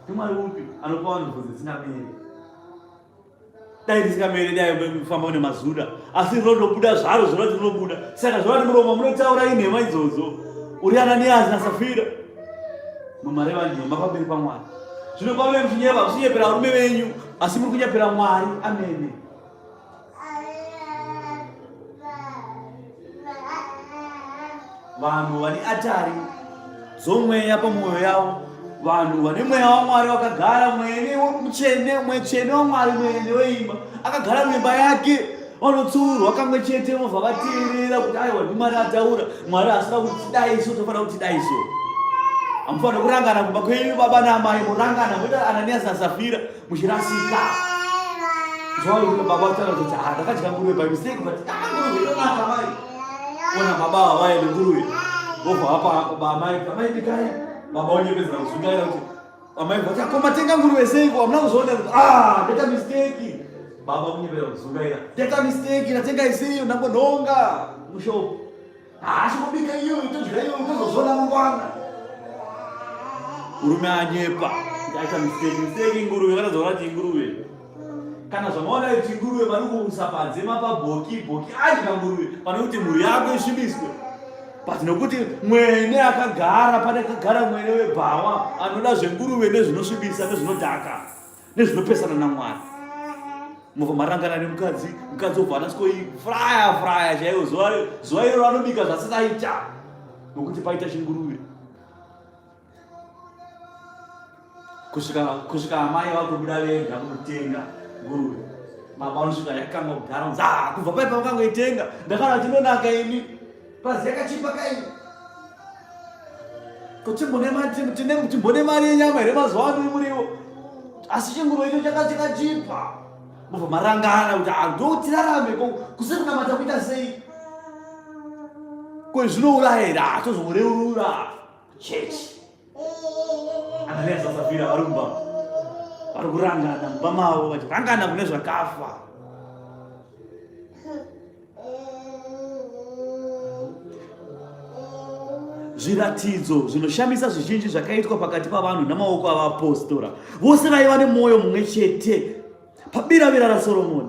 ndiMwari upi anopa vanhu bvudzi dzisina mere? Dai risingamere dai kufamba une mazuda, asi rinobuda zvaro zvorati rinobuda. Saka zvorati muromo munotaura inhema idzodzo. Uri Ananiasi naSafira, mumareva nhema pamberi paMwari. Zvino pamwe muchinyepera varume venyu, asi muri kunyepera Mwari. Amene. Vanhu vane atari dzomweya pamwoyo yavo, vanhu vane mweya waMwari vakagara, mwene mutsvene waMwari, mwene weimba akagara muimba yake, vanotsurwa kamwe chete, vobva vateerera kuti aiwa ndiMwari ataura. Mwari asina kuti tidai iso, tofanira kuti tidai iso. Hamufanira kurangana kumba kwenyu baba naamai, murangana moita Ananiasi naSafira muchirasika. Zvava kuti baba vataura kuti ndakadya nguruve by mistake, but nguruve inonaka mai. Ona baba vaende nguruve, vobva vapa baamai, amai ndikai, baba onyepedzera kuzungaira kuti amai vati komatenga nguruve seiko, hamuna kuzoona kuti ndaita mistake. Baba munyepera kuzungaira, ndaita mistake, ndatenga isiyo, ndambonhonga mushopu. Chikubika iyo, todya iyo, tozozona mangwana. Murume anyepa, ndaita mistake nguruve, vanozora kuti nguruve. Kana zvamaona kuti nguruve vari kuusa padzema pabhoki, adya nguruve, pane kuti mhuri yako isvibiswe. But nokuti mwene akagara, pane akagara mwene webhawa, anoda zvenguruve nezvinosvibisa, nezvinodhaka, nezvinopesana naMwari. Mobva marangana nemukadzi, mukadzi obva anasikoi fraya chaivo, zuva iro vanobika zvasinaita, nokuti paita chinguruve. Kusvika amai vatobuda vega kunotenga nguruve, baba anosvika yakanga kugara, kubva paipa vakangoitenga, ndakana kuti inonaka ini, pazi yakachipa kaini. Timbone mari yenyama here mazuva ano muriwo, asi chinguruve icho chakachipa. Mobva marangana kuti ndotirarame, kusiri kunamata kuita sei? Ko zvinouraya here, tozoreurura chechi. Ananiasi naSafira vari kumba. vari kurangana mumba mavo vachirangana kune zvakafa. Zviratidzo zvinoshamisa zvizhinji zvakaitwa pakati pavanhu namaoko avapostora. Vose vaiva nemwoyo mumwe chete pabiravira raSoromoni,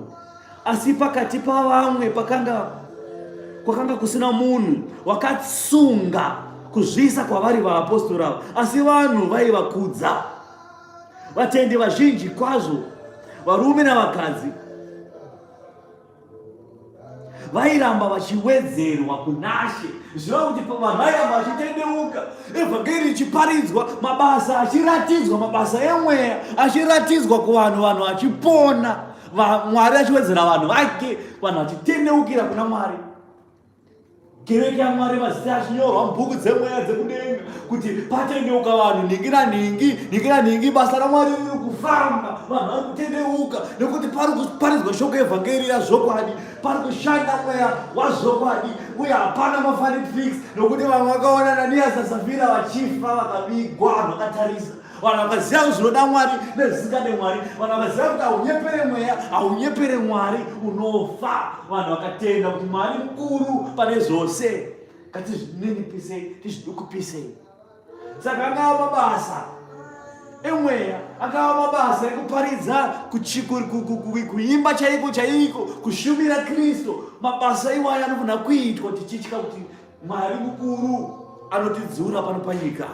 asi pakati pavamwe kwakanga kusina munhu wakatsunga kuzvisa kwavari vapostora, asi vanhu vaivakudza. Vatendi vazhinji kwazvo, varume navakadzi, vairamba vachiwedzerwa kunashe. Zviva kuti vanhu vairamba vachitendeuka, evhangeri ichiparidzwa, mabasa achiratidzwa, mabasa emweya achiratidzwa kuvanhu, vanhu vachipona, Mwari achiwedzera vanhu vake, vanhu vachitendeukira kuna Mwari. Kereke yaMwari mazita achinyorwa mubhuku dzemweya dzekudenga kuti patendeuka vanhu ningira ningi basa raMwari riri kufamba, vanhu vari kutendeuka nekuti pari kuparidzwa shoko evhangeri razvokwadi, pari kushanda mweya wazvokwadi, uye hapana mafanifix, nokuti vamwe vakaona Ananiasi naSafira vachifa vakavigwa, vanhu vakatarisa. Vanhu vakaziva kuti zvinoda Mwari nezvisingade Mwari. Vanhu vakaziva kuti haunyepere mweya, haunyepere Mwari, unofa. Vanhu vakatenda kuti Mwari mukuru pane zvose. Ngatizvininipisei, tizvidukupisei. Saka angava mabasa emweya, angava mabasa ekuparidza, kuimba chaiko, kushumira Kristu. Mabasa iwaya anofanira kuitwa tichitya kuti Mwari mukuru anotidzura pano panyika.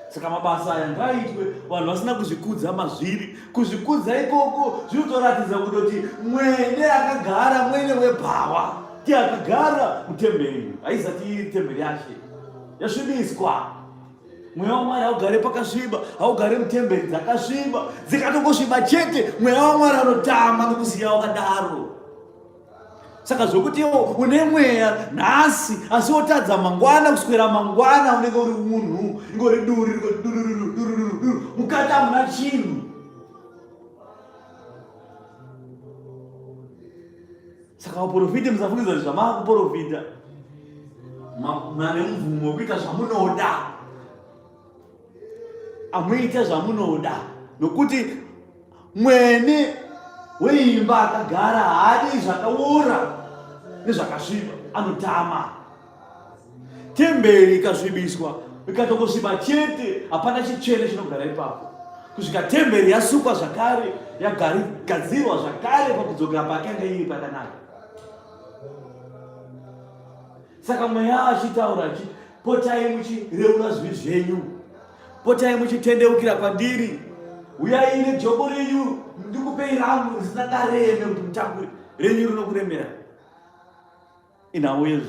Saka mabasa aya ngaitwe vanhu vasina kuzvikudza mazviri. Kuzvikudza ikoko zvinotoratidza kuti mwene akagara, mwene webhawa akagara mutemberi, haisati iri temberi yaShe, yasvibiswa. Mweya waMwari haugare pakasviba, haugare mutemberi dzakasviba, dzikatongosviba chete. Mweya waMwari anotama nokuziya wakadaro. Saka zvokuti iwo une mweya nhasi asi wotadza mangwana, kuswera mangwana unenge uri munhu, ingori duri mukati hamuna chinhu. Saka vaprofita musafungidza zvamakuprofita mane mubvumo wekuita zvamunoda. Amuita zvamunoda nokuti mwene weimba akagara haadi zvakaora nezvakasviba, anotama. Temberi ikasvibiswa, ikatongosviba chete, hapana chitsvene chinogara ipapo. Kusvika temberi yasukwa zvakare, yagadzirwa zvakare pakudzokera pakanga iri pakanaka. Saka mweya achitaura achiti, potai muchireura zvivi zvenyu, potai muchitendeukira kwandiri, uyai nejoko renyu ndikupei rangu risina kareme, kuti mutakure renyu rinokuremera. Inauye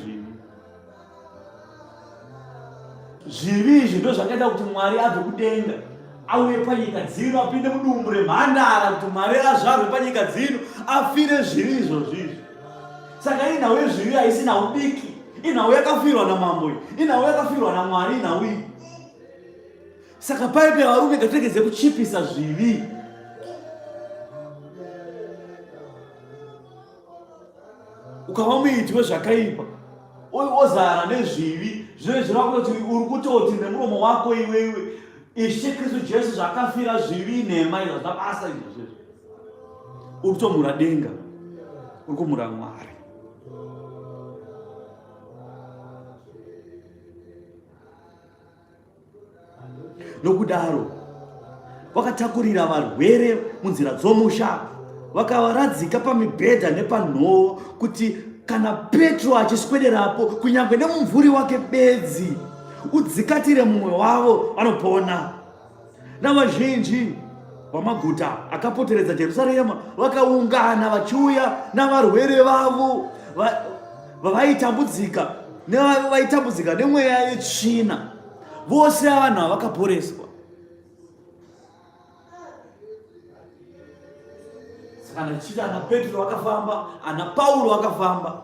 zvivi izvi ndo zvakaita kuti Mwari abve kudenga auye panyika dzino, apinde mudumbu remhandara kuti Mwari azvarwe panyika dzino, afire zvivi izvozvizvi. Saka inhau yezvivi haisina udiki, inhau yakafirwa namambo, inhau yakafirwa naMwari, inhau iyi. Saka paipe varume ngatiregedze kuchipisa zvivi. Ukava muiti wezvakaipa, wozara nezvivi, zvinenge zvirava kuti uri kutoti nemuromo wako iwewe Ishe Kristu Jesu zvakafira zvivi nhema izvo zvabasa izvozvo, uri kutomhura denga, uri kumhura Mwari. Nokudaro vakatakurira varwere munzira dzomusha, vakavaradzika pamibhedha nepanhoo, kuti kana Petro achiswederapo kunyange nemumvuri wake bedzi, udzikatire mumwe wavo, vanopona. Navazhinji vamaguta akapoteredza Jerusarema vakaungana vachiuya navarwere vavo vavaitambudzika nemweya yetsvina. Vose vanhu ava vakaporeswa. Saka ndichiti ana Petro vakafamba, ana Pauro vakafamba.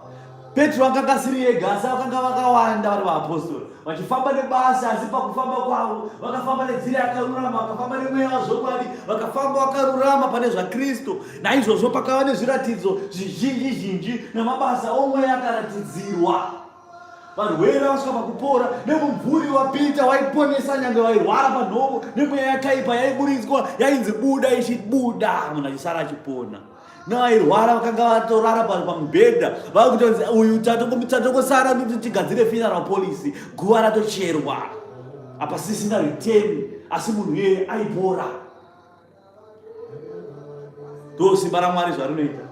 Petro akanga asiri ega, asi vakanga vakawanda vari vaapostoli, vachifamba nebasa, asi pakufamba kwavo vakafamba nenzira yakarurama, vakafamba nemweya wazvokwadi, vakafamba vakarurama pane zvaKristu. Naizvozvo pakava nezviratidzo zvizhinji zhinji namabasa omweya akaratidzirwa. varwere vasvika pakupora, nemumvuri wapita waiponesa nyange vairwara panhongo, nemweya yakaipa yaiburitswa yainzi buda ichibuda, munhu achisara achipona. Nevairwara vakanga vatorara pamubhedha vakutonzi uyu tatongosara kuti tigadzire funeral policy, guva ratocherwa apa sisina riteni, asi munhu iyeye aipora. Ndo simba raMwari zvarinoita.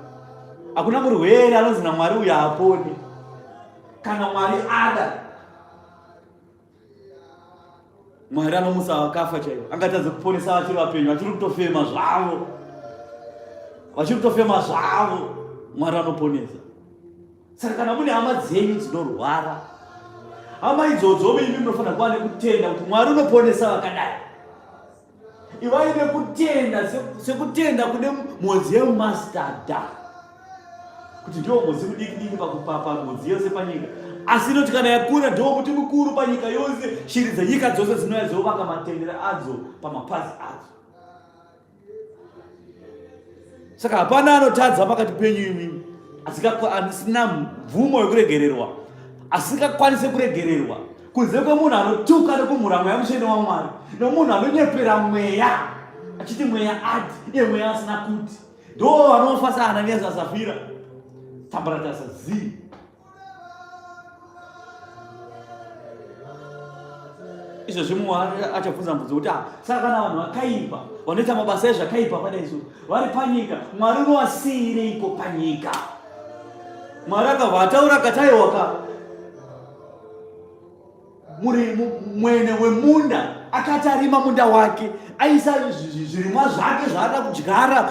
Hakuna murwere anonzi naMwari uyu haaponi. Kana Mwari ada, Mwari anomusa vakafa chaivo. Angatadze kuponesa vachiri vapenyu, vachiri kutofema zvavo, vachiri kutofema zvavo, Mwari anoponesa. Saka kana mune hama dzenyu dzinorwara, hama idzodzo imi munofanira kuva nekutenda kuti Mwari unoponesa vakadai. Ivai nekutenda sekutenda kune modzi yemustarda, kuti ndiwo modzi mudiki pagodzi yose panyika. Asi inoti kana yakura ndiwo muti mukuru panyika yose. Shiri dzenyika dzose dzinouya dzovaka matendere adzo pamapazi adzo. Saka hapana anotadza pakati penyu imi asina mvumo yekuregererwa, asingakwanise kuregererwa, kunze kwemunhu anotuka nekumhura mweya mutsvene waMwari, nomunhu anonyepera mweya achiti mweya ati iye mweya asina kuti. Ndo vanofa saAnaniasi naSafira, Tambaratasa zi. Izvozvi Mwari achabvunza mubvunzo kuti saka kana vanhu vakaipa vanoita mabasa ezvakaipa padai so vari panyika, Mwari unovasiyireiko panyika? Mwari akabva ataura akati aiwa mwene wemunda akati arima munda wake aisa zvirimwa zvake zvaada kudyara.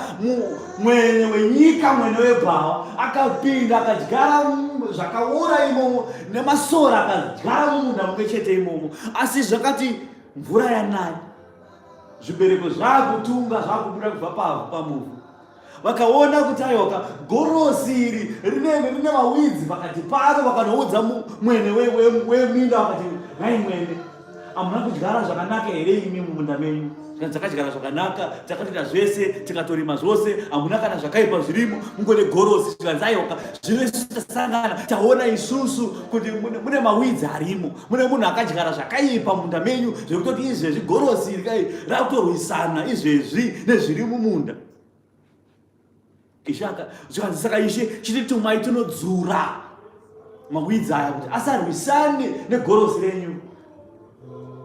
Mwene wenyika, mwene webhawa akapinda akadyara zvakaora imomo, nemasora akadyara mumunda mumwe chete imomo. Asi zvakati mvura yanaya, zvibereko zvakutunga zvakubuda kubva pavhu pamuvhu. Vakaona kuti aiwa gorosi iri rine mawidzi pakati paro, vakanoudza mwene weminda vakati, hai mwene, hamuna kudyara zvakanaka here imi mumunda menyu? Dzakadyara zvakanaka, takatoita zvese, tikatorima zvose, hamuna kana zvakaipa zvirimo, mungone gorosi. Zvikanzi aiwa zvese tasangana taona isusu kuti mune mawidzi arimo, mune munhu akadyara zvakaipa mumunda menyu, zvekutoti izvezvi gorosi iri rakutorwisana izvezvi nezviri mumunda. Zvikanzi saka Ishe chititumai tinodzura mawidzi aya kuti asarwisane negorosi renyu.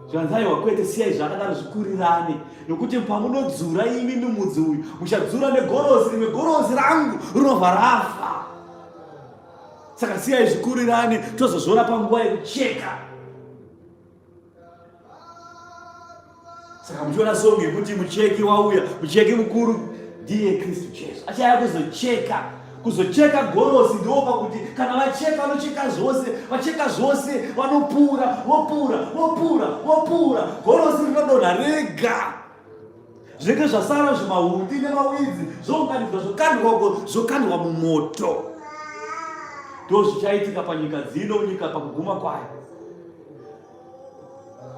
Zvikanzi aiwa kwete, siyai zvakadaro zvikurirane, nokuti pamunodzura imi mumudzi uyu muchadzura negorosi rimwe, gorosi rangu rinobva rafa. Saka siyai zvikurirane, tozozviona panguva yekucheka. Saka muchiona songo yekuti mucheki wauya, mucheki mukuru ndiye Kristu Jesu. Achaya kuzocheka gorosi. Ndipo pakuti kana vacheka vanocheka zvose, vacheka zvose vanopura, vopura, gorosi rinodonha rega. Zvinenge zvasara zvimahundi nemawidzi zvokandwa mumoto. Ndo zvichaitika panyika dzino, nyika pakuguma kwayo.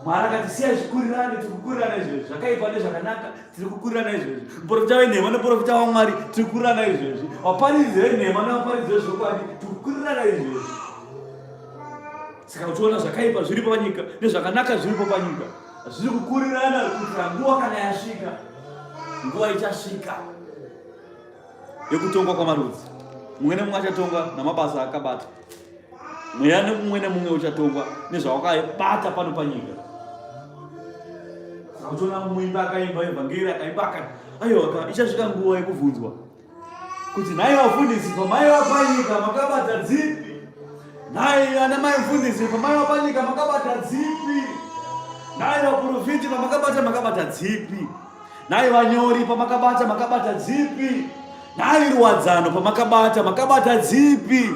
Mwari akati siyai zvikurirane, tiri kukurirana izvezvi, zvakaipa nezvakanaka tiri kukurirana izvezvi. Muprofita wenhema neprofita waMwari tiri kukurirana izvezvi, vaparidzi venhema nevaparidzi vezvokwadi tiri kukurirana izvezvi. Saka uchiona zvakaipa zviripo panyika nezvakanaka zviripo panyika, zviri kukurirana kusvika nguva kana yasvika. Nguva ichasvika yekutongwa kwamarudzi. Mumwe nemumwe achatongwa namabasa akabata. Mweya nemumwe nemumwe uchatongwa nezvawakabata pano panyika. Uchiona muimba akaimba evhangeri akaimba akati aiwa ichasvika nguva yekubvunzwa kuti nhai vafundisi pamaiva panyika makabata dzipi? Nhai ana mai mufundisi pamaiva panyika makabata dzipi? Nhai vaprofiti pamakabata dzipi? Nhai vanyori pamakabata dzipi? Nhai ruwadzano pamakabata dzipi?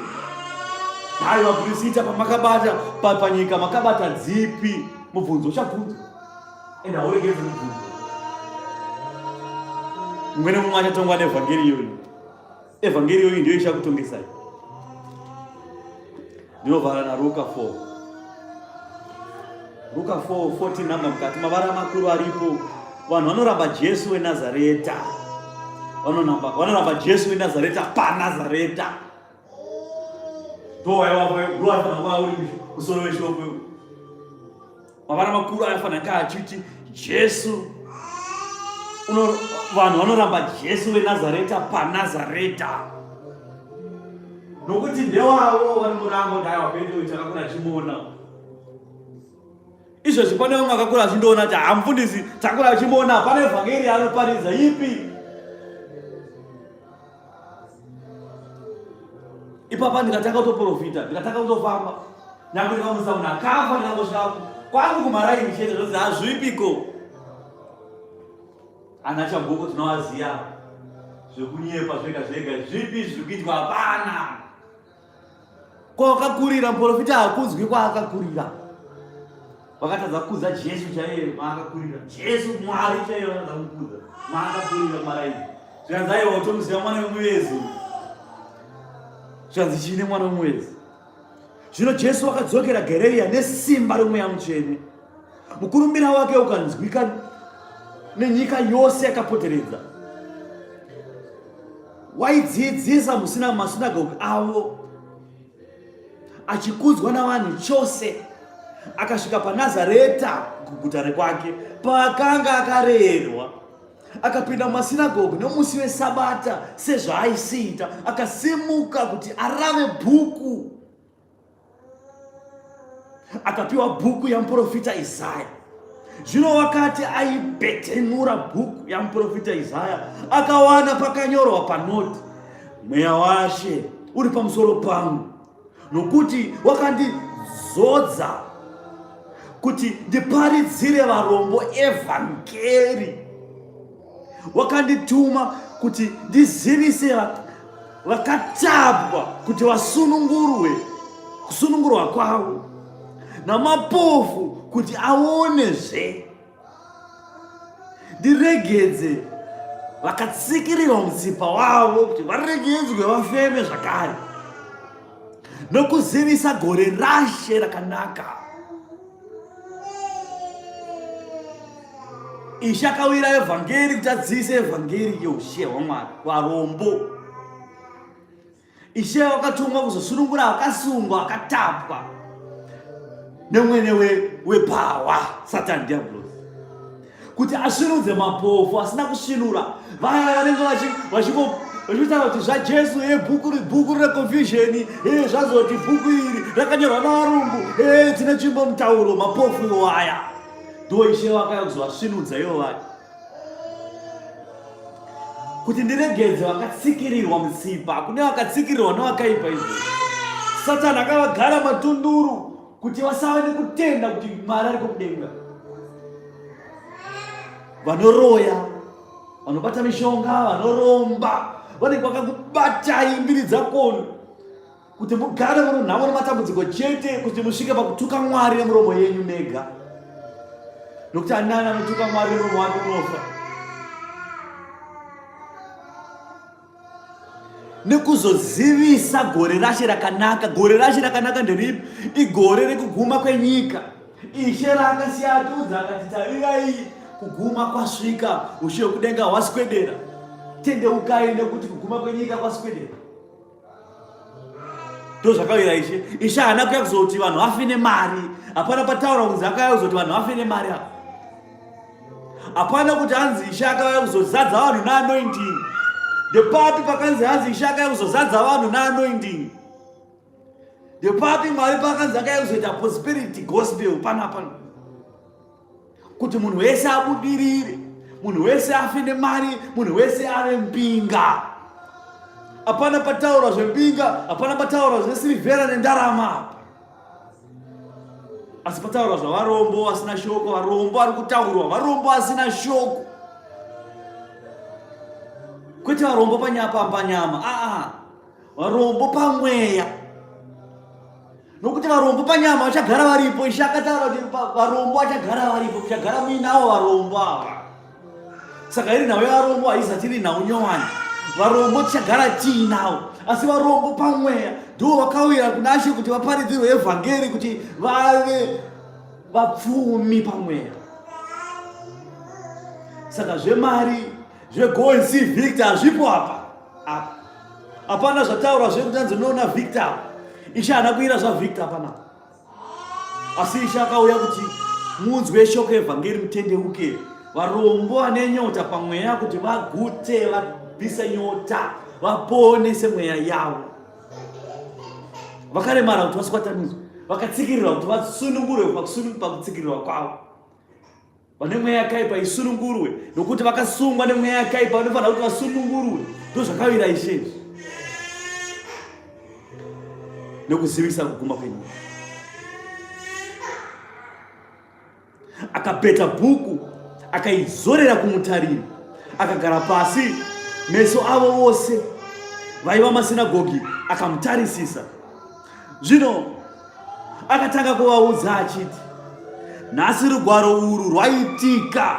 Nhai vaprofita pamakabata panyika makabata dzipi? Mubvunzo uchabvunzwa. Enda uregedze mubvunzo. Mumwe nemumwe achatongwa nevhangeri iyoyi. Evhangeri iyoyi ndiyo ichakutongesai. Ndinovhara naLuka 4. Luka 4:14 namba mukati mavara makuru aripo. Vanhu vanoramba Jesu weNazareta. Vanoramba Jesu weNazareta paNazareta. Toa yawe roa fana kwa uri kusolo shoko. Mavana makuru ayafana ka chiti Jesu. Vanhu vanoramba Jesu weNazareta paNazareta. Nokuti ndewavo vanomuramba kuti aiwa Petro takakura chimona. Izvozvi pane umwe akakura achindoona kuti hamufundisi takakura achimona pane vhangeri anoparidza ipi. Ipapa ndikataka kutoprofita, ndikataka kutofamba. Nyange ndikamusa munhu akafa ndikangosvika kwangu kumaraini chete zvozi hazvipiko. Ana chamboko tinovaziya zvekunyepa zvega zvega zvipi zviri kuitwa hapana. Kwawakakurira muprofita hakunzwi kwaakakurira. Wakatadza kukudza Jesu chaiye maakakurira. Jesu Mwari chaiye wakatadza kukudza maakakurira kumaraini. Zvikanzi aiwa utomuziva mwana wemuvezi. Zvikanzi chine mwana wemuvezi. Zvino Jesu wakadzokera Galirea nesimba remweya mutsvene. Mukurumbira wake ukanzwika nenyika yose yakapoteredza. Waidzidzisa masinagoge avo achikudzwa navanhu chose. Akasvika paNazareta kuguta rekwake paakanga akarerwa. Akapinda mumasinagoge nomusi weSabata sezvaaisiita. Akasimuka kuti arave bhuku. Akapiwa bhuku yamuprofita Isaya. Zvino wakati aibhetenura bhuku yamuprofita Isaya akawana pakanyorwa panoti, mweya waShe uri pamusoro pangu nokuti wakandizodza kuti ndiparidzire varombo evhangeri. Wakandituma kuti ndizivise vakatabwa kuti vasunungurwe kusunungurwa kwavo, namapofu kuti aonezve, ndiregedze vakatsikirirwa mutsipa wavo kuti varegedzwe vafeme zvakare, nokuzivisa gore raShe rakanaka. Ishe akawira evhangeri kuti adzivise evhangeri yeushe hwaMwari varombo. Ishe wakatumwa kuzosunungura vakasungwa vakatapwa nemwene wepawa Satani Diablos, kuti asvinudze mapofu asina kusvinura vaya vanenge vachitaura kuti zvaJesu bhuku reconfusion, zvazoti bhuku iri rakanyorwa navarungu, dzine tsvimbo mutauro mapofu iwaya. Ndo Ishe wakauya kuzovasvinudza ivo vaya kuti ndiregedze vakatsikirirwa mutsipa kune vakatsikirirwa nevakaipa izvo. Satani akavagara matunduru kuti vasava nekutenda kuti Mwari ari kudenga. Vanoroya, vanobata mishonga, vanoromba, vanenge vakakubatai mbiri dzakono kuti mugare munonhamo nematambudziko chete kuti musvike pakutuka Mwari nemuromo yenyu mega. Nokuti anani anotuka Mwari nemuromo wake unofa. Nekuzozivisa gore raShe rakanaka. Gore raShe rakanaka nderipi? Igore rekuguma kwenyika. Ishe rakasiyatudza akati tarirai kuguma kwasvika, ushe hwekudenga hwaswedera. Tendeukai nekuti kuguma kwenyika kwaswedera. Ndo zvakawira Ishe. Ishe haana kuuya kuzoti vanhu vafe nemari. Hapana pataura kunzi akauya kuzoti vanhu vafe nemari apa. Hapana kuti hanzi Ishe akauya kuzozadza vanhu naanointing. Ndepapi pakanzi hanzi Ishe akauya kuzozadza vanhu naanointing? Ndepapi Mwari pakanzi akauya kuzoita prosperity gospel panapa? Kuti munhu wese abudirire, munhu wese afe nemari, munhu wese ave mpinga. Hapana pataura zvempinga, hapana pataura zvesilivhera nendarama. Asi pataura zvavarombo vasina shoko, varombo vari kutaurwa, varombo asina shoko. Kwete varombo panyama, varombo pamweya. Nokuti varombo panyama vachagara varipo. Ishe akataura kuti varombo vachagara varipo, kuchagara muinavo varombo ava. Saka iri nhau yavarombo haisati iri nhau nyowani. Varombo tichagara tiinavo, asi varombo pamweya ndo vakawira kuna She kuti vaparidzirwe evhangeri kuti vave vapfumi pamweya. Saka zvemari, go and see Victor hazvipo apa. Hapana zvataura zvekuti hanzi unoona Victor. ishana kuira zva Victor pana asi ishakauya kuti munzwe shoko evhangeri mutendeuke varombo vane nyota pamweya kuti vagute vabvise nyota vaponese mweya yavo. Vakaremara kuti vaswatanidzwe, vakatsikirirwa kuti vasunungurwe pakutsikirirwa kwavo. Vane mweya yakaipa isunungurwe nokuti vakasungwa nemweya yakaipa vanofanira kuti vasunungurwe. Ndozvakawira izvezvi nokuzivisa kuguma kwenyika. Akapeta bhuku akaizorera kumutariri akagara pasi, meso avo vose vaiva masinagogi akamutarisisa. Zvino akatanga kuvaudza achiti, nhasi rugwaro uru rwaitika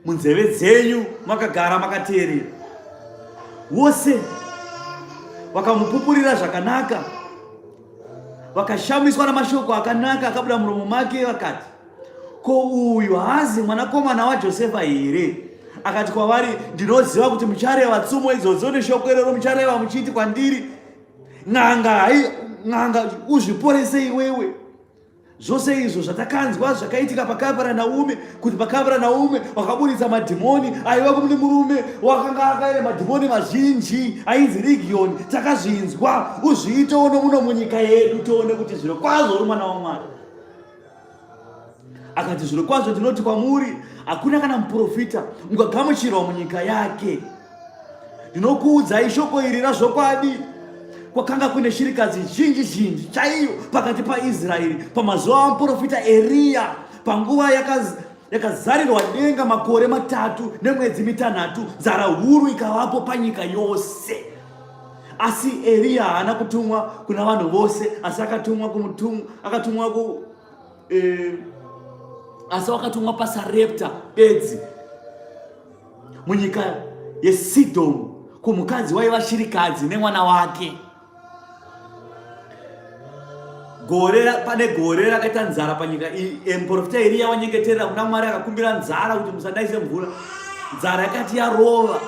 munzeve dzenyu makagara makateerera. Vose vakamupupurira zvakanaka, vakashamiswa namashoko akanaka akabuda muromo make, vakati, ko uyu haazi mwanakomana waJosefa here? Akati kwavari, ndinoziva kuti muchareva tsumo idzodzo neshoko iroro muchareva muchiti kwandiri, n'anga uzviporese iwewe. Zvose izvo zvatakanzwa zvakaitika paKaperanaumi, kuti paKaperanaumi wakaburitsa madhimoni aiva kumune murume wakanga akaine madhimoni mazhinji ainzi Legioni. Takazvinzwa, uzviitewo nomuno munyika yedu tione kuti zviro kwazvo uri mwana waMwari. Akati, zviro kwazvo ndinoti kwamuri, hakuna kana muprofita mukagamuchirwa munyika yake. Ndinokuudzai shoko iri razvokwadi. Kwakanga kune shirikadzi zhinji chaiyo pakati paIsraeri pamazuva amuprofita Eria, panguva yakazarirwa denga makore 3 nemwedzi 6, nzara huru ikavapo panyika yose. Asi Eria haana kutumwa kuna vanhu vose, asi akatumwa paSarepta bedzi munyika yeSidhomu kumukadzi waiva shirikadzi nemwana wake. Pane gore rakaita nzara panyika iyi, muprofita Eria wanyengeterera kuna Mwari akakumbira nzara kuti musadaise mvura. Nzara yakati yarova,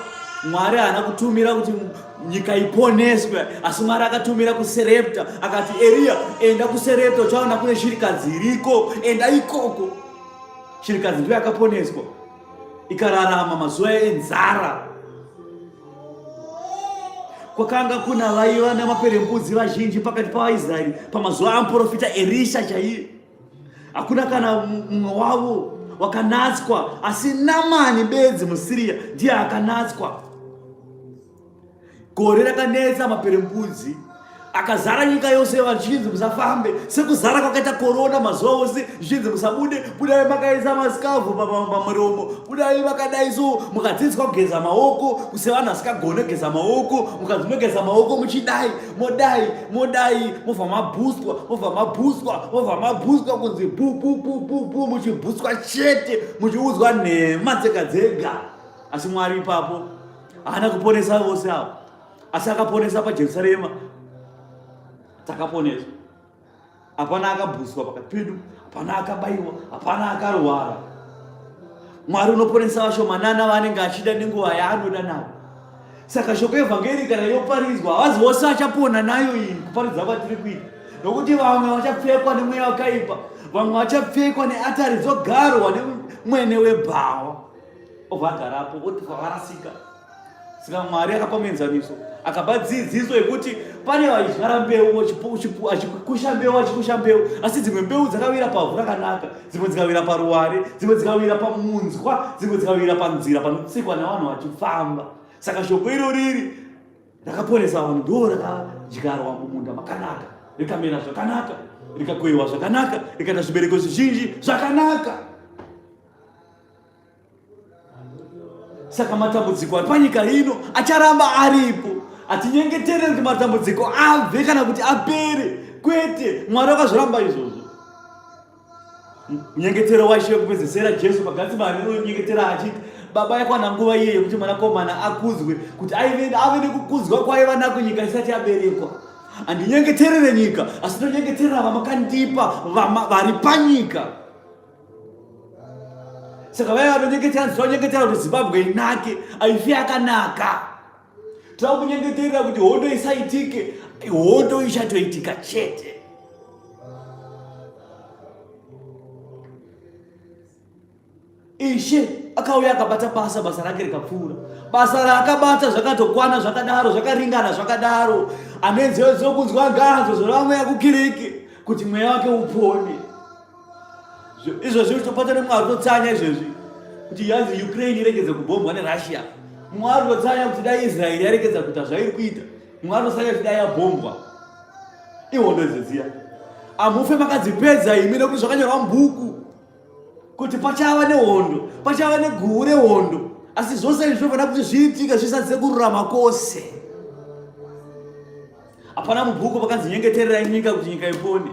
Mwari haana kutumira kuti nyika iponeswe, asi Mwari akatumira kuSarepta. Akati, Eria, enda kuSarepta uchaona kune shirikadzi iriko, enda ikoko. Shirikadzi ndiyo yakaponeswa, ikararama mazuva enzara. Kwakanga kuna vaiva namaperembudzi vazhinji pakati pavaIsraeri pamazuva amuprofita Erisha chaiye. Hakuna kana mumwe wavo wakanatswa, asi Namani bedzi muSiria ndiye akanatswa. Gore rakanetsa maperembudzi akazara nyika yose, vachinzi musafambe. Sekuzara kwakaita korona mazuva ose, zvichinzi musabude, budai makaisa masikavu pamuromo, budai makadai so, mukadzidziswa kugeza maoko kusevanhu vasikagone kugeza maoko, mukanzi munogeza maoko muchidai, modai, mobva mabhuswa kunzi pu, muchibhuswa chete, muchiudzwa nhema dzega. Asi Mwari ipapo haana kuponesa vose avo, asi akaponesa paJerusarema. Takaponeswa, hapana akabhuswa pakati pedu, hapana akabaiwa, hapana akarwara. Mwari unoponesa vashomanana vanenge achida nenguva yaanoda navo. Saka shoko evhangeri kana yoparidzwa, havazi vose vachapona nayo iyi kuparidza kwatiri kuita, nokuti vamwe vachapfekwa nemweya wakaipa, vamwe vachapfekwa neatari dzogarwa nemwene webhawa, obva agarapo oti kwavarasika. Saka Mwari akapa muenzaniso, akapa dzidziso yekuti pane vachidyara mbeu vachikusha mbeu, asi dzimwe mbeu dzakawira pavhu rakanaka, dzimwe dzikawira paruware, dzimwe dzikawira pamunzwa, dzimwe dzikawira panzira panotsikwa navanhu vachifamba. Saka shoko iro riri rakaponesa vanhu, ndo rakadyarwa mumunda makanaka, rikamera zvakanaka, rikakohwewa zvakanaka, rikaita zvibereko zvizhinji zvakanaka. Saka matambudziko ari panyika ino acharamba aripo. Hatinyengetere kuti matambudziko abve kana kuti apere, kwete. Mwari wakazvoramba izvozvo. Munyengetero waShe wekupedzisira Jesu paGetsemani unonyengetera achiti, Baba yakwana nguva iye yekuti mwanakomana akudzwe, kuti ave nekukudzwa kwaiva nako nyika isati yaberekwa. Handinyengeterere nyika, asi ndinonyengeterera vamakandipa vari panyika. Saka vaya vanonyengetera kuti Zimbabwe inake, aifi yakanaka. takunyengeterera kuti hondo isaitike, hondo ichatoitika chete. Ishe akauya akabata basa rake rikapfuura. Basa raakabata zvakatokwana zvakadaro, zvakaringana zvakadaro. Anenzeo dzokunzwa nganzo zvevamwe yakukiriki kuti mweya wake upone. Izvozvi topata neMwari totsanya izvezvi kuti yanzi Ukraine iregedze kubombwa neRussia. Mwari totsanya kuti dai Israel yaregedza kuita zvairi kuita. Mwari tosanya kuti dai yabombwa. Ihondo dzedziya. Amufe makadzipedza imi nekuti zvakanyorwa mubhuku kuti pachava nehondo, pachava neguhu rehondo. Asi zvose izvi zvinofana kuti zviitika zvisati kururama kwose. Hapana mubhuku pakanzi nyengetererai nyika kuti nyika ipone.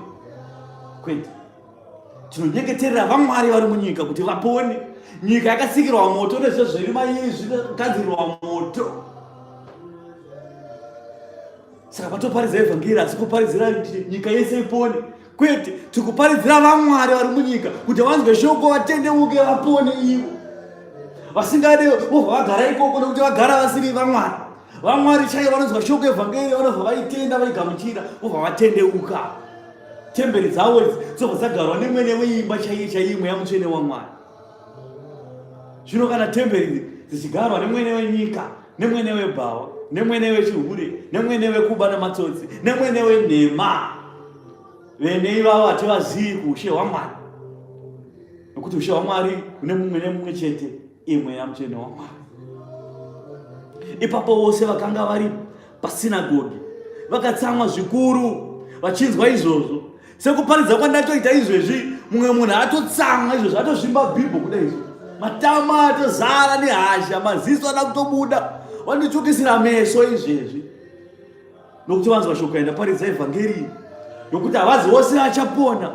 Kwete. Tinonyengeterera vamwari vari munyika kuti vapone. Nyika yakatsikirwa moto nezvo zviri mairi zvinokanzirwa moto. Saka patoparidza evhangeri asi kuparidzira kuti nyika yese ipone. Kwete, tikuparidzira vamwari vari munyika kuti vanzwe shoko vatendeuke vapone ivo. Vasingade vobva vagara ikoko nokuti vagara vasiri vamwari. Vamwari chaivo vanonzwa shoko evhangeri vanobva vaitenda vaigamuchira vobva vatendeuka. Temberi dzavo dzobva dzagarwa nemwene weimba chaiye mweya mutsvene waMwari. Zvino kana temberi dzichigarwa nemwene wenyika, nemwene webhawa, nemwene wechihure, nemwene wekuba namatsotsi, nemwene wenhema, vene ivavo hativazivi kuushe hwaMwari. Nokuti ushe hwaMwari kune mumwe nemumwe chete, iye mweya mutsvene waMwari. Ipapo vose vakanga vari pasinagoge vakatsamwa zvikuru vachinzwa izvozvo. Sekuparidza kwandatoita izvezvi, mumwe munhu atotsamwa izvozvo, atozvimba bhibho kuda izvo. Matama atozara nehasha, maziso ada kutobuda, wanditukisira meso izvezvi. Nokuti vanzwa shoko ndaparidza evhangeri nokuti havazi vose vachapona.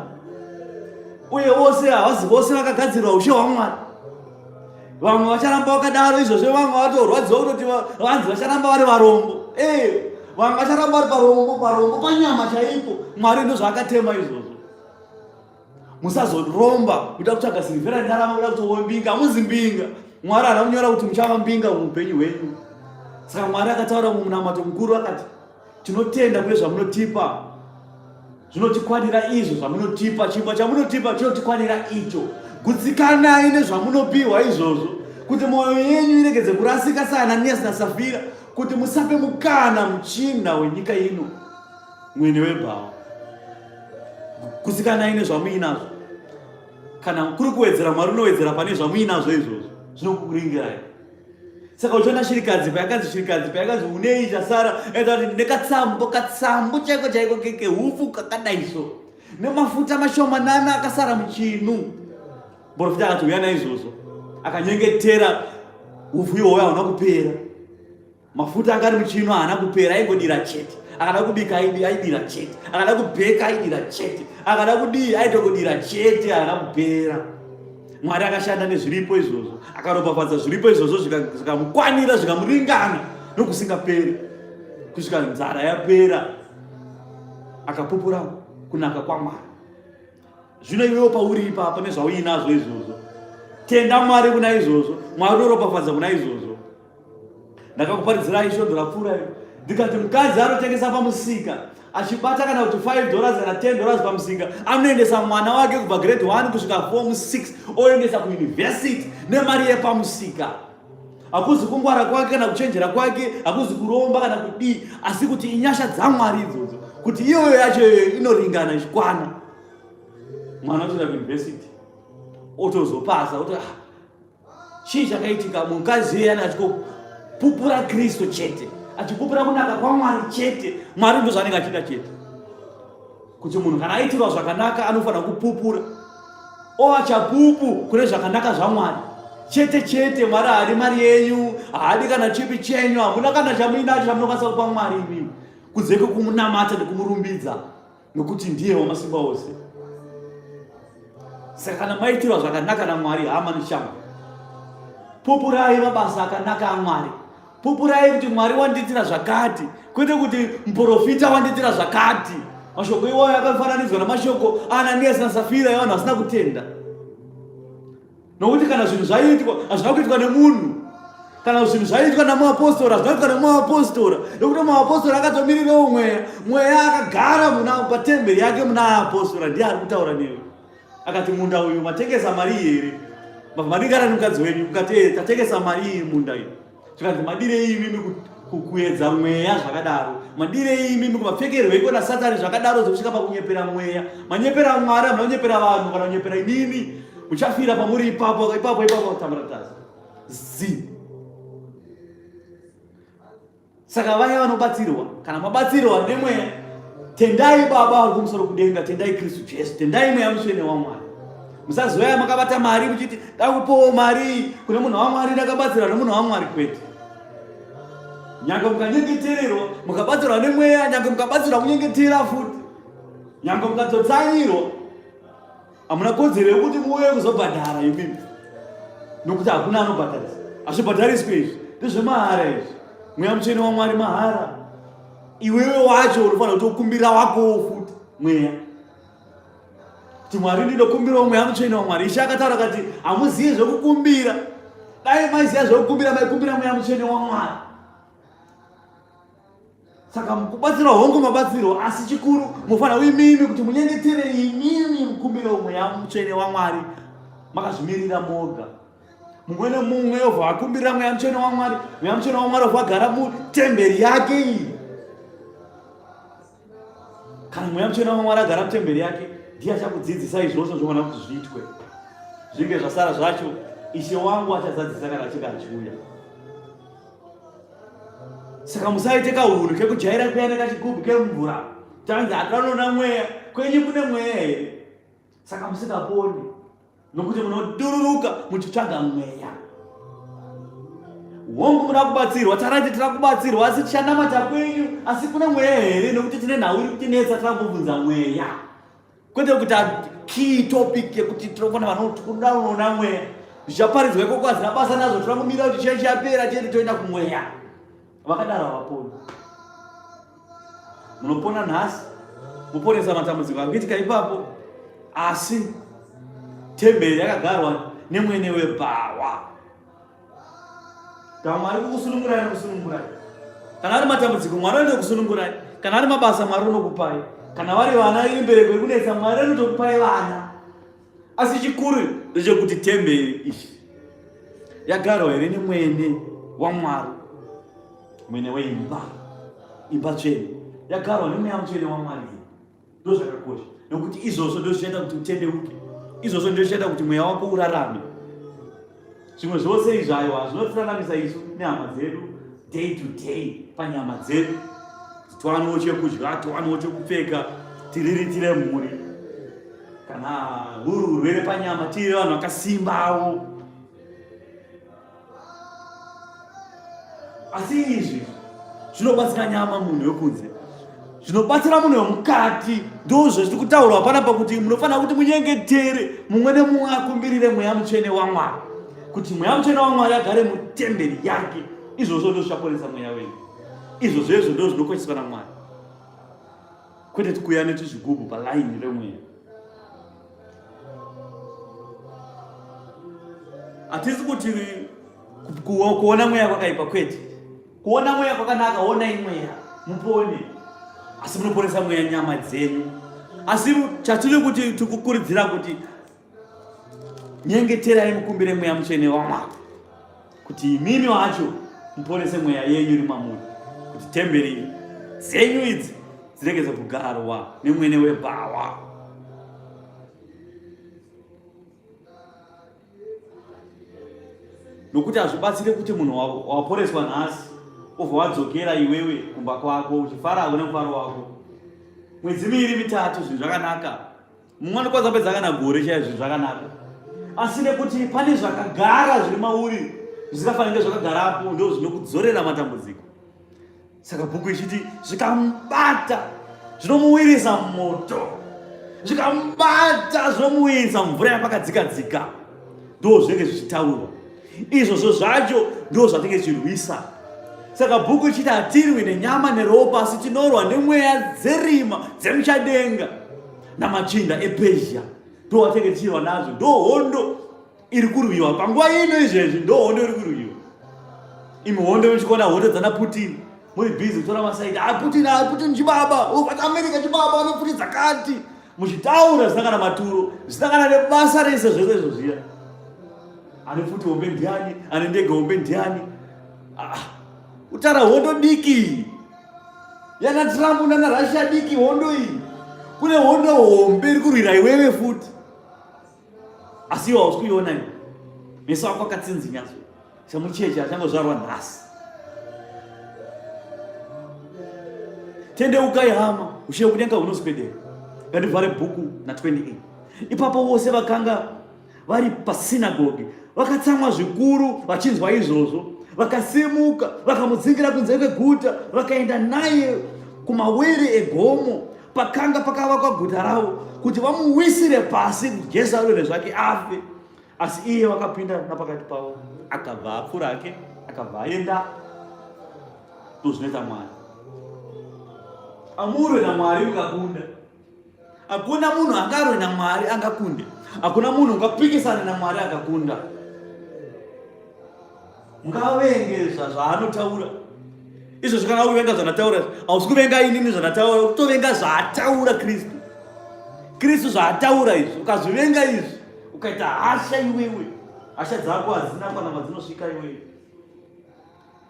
Uye vose havazi vose vakagadzirwa ushe hwaMwari. Vamwe vacharamba vakadaro izvozvo, vamwe vatorwadziwa kutoti vanzi vacharamba vari varombo. Vamwe vacharamba vari parombo panyama chaipo. Mwari ndozvaakatema izvozvo. Musazoromba kuda kutsvaga silivhera ndarama kuda kuti mbinga, hamuzi mbinga. Mwari haana kunyora kuti muchava mbinga muupenyu hwenyu. Saka Mwari akataura mumunamato mukuru akati, tinotenda kune zvamunotipa. Zvinotikwanira izvo zvamunotipa, chingwa chamunotipa chinotikwanira icho. Gutsikanai nezvamunopiwa izvozvo, kuti mwoyo yenyu iregedze kurasika saAnaniasi naSafira, kuti musape mukana muchinda wenyika ino, mwene webhawa. Gutsikanai nezvamuinazvo. Kana kuri kuwedzera, Mwari unowedzera pane zvamuinazvo izvozvo, zvinokuringirai. Saka uchiona shirikadzi payakanzi unei chasara, kuti ndinekatsambo chaiko kehufu kakadaizvo, nemafuta mashomanana akasara muchinu. Muprofita akati uya naizvozvo, akanyengetera hufu ihwohwo hauna kupera. Mafuta anga ari muchinu haana kupera, aingodira chete. Akada kubika aidira chete, akada kubheka aidira chete, akada kudii aitongodira chete, haana kupera. Mwari akashanda nezviripo izvozvo, akaropafadza zviripo izvozvo zvikamukwanira, zvikamuringana nokusingaperi, kusvika nzara yapera, akapupura kunaka kwaMwari. Zvino iwewo pauri ipapa nezvauinazvo izvozvo, tenda Mwari kuna izvozvo, Mwari unoropafadza kuna izvozvo. Ndakakuparidzirai svondo rapfuura iro, ndikati mukadzi anotengesa pamusika achibata kana kuti $5 kana $10 pamusika, anoendesa mwana wake kubva grade 1 kusvika form 6, oendesa kuuniversity nemari yepamusika. Hakuzi kungwara kwake kana kuchenjera kwake, hakuzi kuromba kana kudii, asi kuti inyasha dzaMwari idzodzo, kuti iyoyo yacho inoringana ichikwana. Mwana otoenda kuuniversity, otozopasa, chii chakaitika? Mukadzi iyani achikopupura Kristu chete, achipupura kunaka kwaMwari chete. Mwari ndozvaanenge achida chete, kuti munhu kana aitirwa zvakanaka anofanira kupupura. Ovachapupu kune zvakanaka zvaMwari chete. Mwari haadi mari yenyu, haadi kana chipi chenyu, hamuna kana chamuinacho chamunokwanisa kupa Mwari imimi, kunze kwekumunamata nekumurumbidza, nokuti ndiye Wamasimba Ose. Saka kana maitirwa zvakanaka naMwari, hama neshama, pupurai mabasa akanaka aMwari. Pupurai kuti Mwari wandiitira zvakati, kwete kuti muprofita wandiitira zvakati. Mashoko iwayo akafananidzwa namashoko aAnaniasi naSafira evanhu vasina kutenda. Nokuti kana zvinhu zvaiitwa hazvina kuitwa nemunhu, kana zvinhu zvaitwa namapostora zvinoitwa namapostora, nokuti mapostora akatomirirawo mweya akagara patemberi yake muna apostora, ndiye ari kutaura newe. Akati munda uyu matengesa mari here? Madingana nomukadzi wenyu mukati tatengesa mari iyi munda iyi. Zvikanzi madirei imimi kuedza mweya zvakadaro, madirei imimi kumapfekerwo iko naSatani zvakadaro zvokusvika pakunyepera mweya. Manyepera Mwari, munonyepera vanhu kana kunyepera inini, muchafira pamuri ipapo tambarataza zi. Saka vaya vanobatsirwa, kana mabatsirwa nemweya, tendai Baba vari kumusoro kudenga, tendai Kristu Jesu, tendai mweya mutsvene waMwari. Musazoya makabata mari muchiti ndakupowo mari kune munhu waMwari, ndakabatsirwa nemunhu waMwari, kwete. Nyange mukanyengetererwa mukabatsirwa nemweya, nyange mukabatsirwa kunyengetera futi, nyange mukadzotsairwa, hamuna kodzero yekuti muuye kuzobhadhara imimi, nokuti hakuna anobhadharisa. Hazvibhadhariswi izvi, ndezvemahara izvi. Mweya mutsvene waMwari mahara. Iwewe wacho unofanira kuti ukumbira wakowo futi mweya, kuti Mwari ndinokumbirawo mweya mutsvene waMwari. Ishe akataura kati hamuzivi zvokukumbira, dai maiziva zvokukumbira maikumbira mweya mutsvene waMwari. Saka mukubatsirwa hongu mabatsirwa, asi chikuru mufanira imimi kuti munyengetere imimi mukumbirawo mweya mutsvene waMwari makazvimirira moga. Mumwe nemumwe Jehovha akumbira mweya mutsvene waMwari, mweya mutsvene waMwari agara mutemberi yake iyi. Kana mweya mutsvene waMwari agara mutemberi yake, ndiye achakudzidzisa izvozvo zvofanira kuti zviitwe. Zvinge zvasara zvacho, Ishe wangu achazadzisa kana achinge achiuya. Saka musaite kaunhu kekujaira kuyana kachigubhu kemvura, tanzi hatinoona mweya, kwenyu kune mweya here? Saka musingaponi, nokuti munodururuka muchitsvaga mweya. Hongu muda kubatsirwa, tarati tira kubatsirwa, asi tichanamata kwenyu, asi kuna mweya here? Nokuti tine nhau iri kutinetsa, tirambobvunza mweya. Kwete kuti key topic yekuti tinofana vanoona mweya. Zvichaparidzwa ikoko hazina basa nazvo, tirangomira kuti chai chapera tiende toenda kumweya. Vakadaro havaponi. Munopona nhasi, muponesa matambudziko akuitika ipapo, asi temberi yakagarwa nemwene webhawa. Kana Mwari kukusunungurai nokusunungurai, kana ari matambudziko Mwari anokusunungurai, kana ari mabasa Mwari unokupai, kana vari vana iri mbere kwekunetsa Mwari anotokupai vana. Asi chikuru ndechekuti temberi iyi yagarwa here nemwene waMwari, mwene weimba, imba tsvene yagarwa nemweya mutsvene waMwari. Ndozvakakosha, nokuti izvozvo ndozvichaita kuti utendeuke, izvozvo ndozvichaita kuti mweya wako urarame. Zvimwe zvose izvi aiwa zvinotiraramisa isu nehama dzedu day to day, panyama dzedu, tiwanewo chekudya, tiwanewo chekupfeka, tiriritire mhuri. Kana huri urwere panyama, tiri vanhu vakasimbawo. Asi izvi zvinobatsira nyama munhu yokunze, zvinobatsira munhu wemukati. Ndozvazviri kutaurwa panapa, kuti munofanira kuti munyengetere, mumwe nemumwe akumbirire mweya mutsvene waMwari, kuti mweya mutsvene waMwari agare mutemberi yake. Izvozvo ndozvichaponesa mweya wenyu, izvozvo ndizvo zvinokosheswa naMwari, kwete tikuya netuzvigubhu palaini remweya. Hatisi kuti kuona mweya kwakaipa, kwete. Kuona mweya kwakanaka, onai mweya mupone, asi munoponesa mweya nyama dzenyu. Asi chatiri kuti tikukurudzira kuti nyengeterai mukumbire mweya mutsvene waMwari, kuti imimi wacho muponese mweya yenyu iri mamuri, kuti temberi dzenyu idzi dziregeze kugarwa nemwene webhawa. Nokuti hazvibatsire kuti munhu waporeswa nhasi obva wadzokera iwewe kumba kwako uchifarawo nemufaro wako mwedzi miviri mitatu, zvinhu zvakanaka. Mumwe anokwanisa kupedza kana gore chaiyo zvinhu zvakanaka, asi nekuti pane zvakagara zviri mauri zvisingafanire zvakagarapo, ndo zvinokudzorera matambudziko. Saka bhuku ichiti zvikamubata zvinomuwirisa moto, zvikamubata zvinomuwirisa mvura yapakadzika-dzika. Ndo zvinenge zvichitaurwa izvozvo zvacho, ndo zvatinge tichirwisa. Saka bhuku ichiti hatirwi nenyama neropa, asi tinorwa nemweya dzerima dzemuchadenga namachinda ePezhia. Ndo watinge tichirwa nazvo, ndo hondo iri kurwiwa panguva ino. Izvezvi ndo hondo iri kurwiwa. imi hondo muchikona hondo dzana Putin muri busy kutora masaidi Putin chibaba America chibaba anopfuti dzakati muchitaura zvisina kana maturo zvisina kana nebasa rese zvese izvo zviya ane futi hombe ndiani ane ndege hombe ndiani utara hondo diki yana Trump nana Russia diki hondo iyi kune hondo hombe iri kurwira iwewe futi asi iwe hausi kuiona iwe meso ako akatsinzinya semucheche achangozvarwa nhasi tendeukai hama ushe kudenga hunoswedera ngandivhare bhuku na28 ipapo vose vakanga vari pasinagoge vakatsamwa zvikuru vachinzwa izvozvo vakasimuka vakamudzingira kunze kweguta vakaenda naye kumawere egomo pakanga pakavakwa guta ravo kuti vamuwisire pasi kuti Jesu arwere zvake afe. Asi iye vakapinda napakati pavo akabva apfura ake akabva aenda. Ndozvinoita Mwari. Amurwe naMwari ukakunda. Hakuna munhu angarwe naMwari angakunde. Hakuna munhu ungapikisana naMwari akakunda. Ngavenge zvaanotaura. Izvo zvakanga kuvenga zvanotaura. Hausi kuvenga inini zvanotaura, kutovenga zvaataura Kristu. Kristu zvaataura izvi, ukazvivenga izvi, ukaita hasha iwewe, hasha dzako hazina kana madzinosvika iwewe.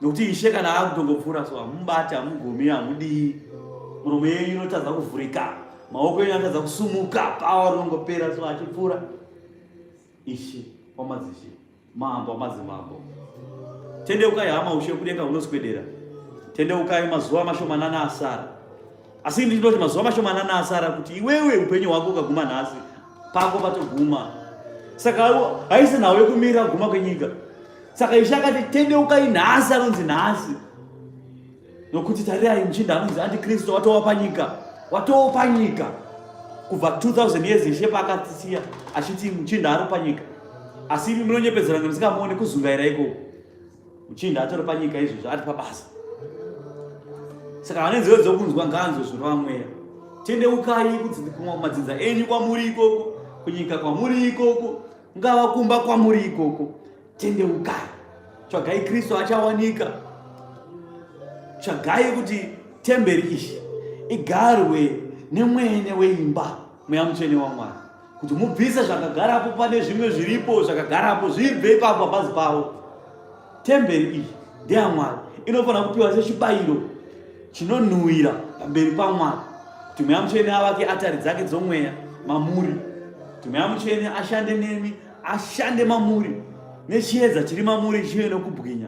Nokuti Ishe kana akutongopfuura so hamubati, hamugumi, hamudii. Muromo yenyu inotadza kuvhurika, maoko yenyu anotadza kusumuka, pawa rinongopera so achipfuura. Ishe wamadzishe, mambo wamadzimambo. Tendeukai hama, ushe kudenga hunoswedera. Tendeukai mazuva mashomanana asara. Asi ndinoti mazuva mashomanana asara kuti iwewe upenyu hwako ukaguma nhasi, pako patoguma. Saka haisi nawe kumira kuguma kwenyika. Saka Ishe akati tendeukai nhasi, anonzi nhasi. Nokuti tarirai muchinda anonzi Antikristu watova panyika. Watova panyika. Kubva 2000 years Ishe paakatisiya achiti muchinda ari panyika. Asi munonyepedzera ngemusikamuone kuzungaira ikoko. Muchinda atori panyika izvozvo ati pabasa. Saka vane nzeve dzokunzwa nganzwe zvino vamweya. Tendeukai kumwa kumadzinza enyu kwamuri ikoko, kunyika kwamuri ikoko, ngava kumba kwamuri ikoko. Tendeukai. Tsvagai Kristu achawanika. Tsvagai kuti temberi ishi igarwe nemwene weimba mweya mutsvene waMwari. Kuti mubvise zvakagarapo pane zvimwe zviripo zvakagarapo zvibve ipapo pabazi pavo. Temberi iyi ndeyaMwari inofanira kupiwa sechibayiro chinonhuhwira pamberi paMwari. Kuti mweya mutsvene avake atari dzake dzomweya mamuri. Kuti mweya mutsvene ashande nemi, ashande mamuri. Nechiedza chiri mamuri chive nokubwinya.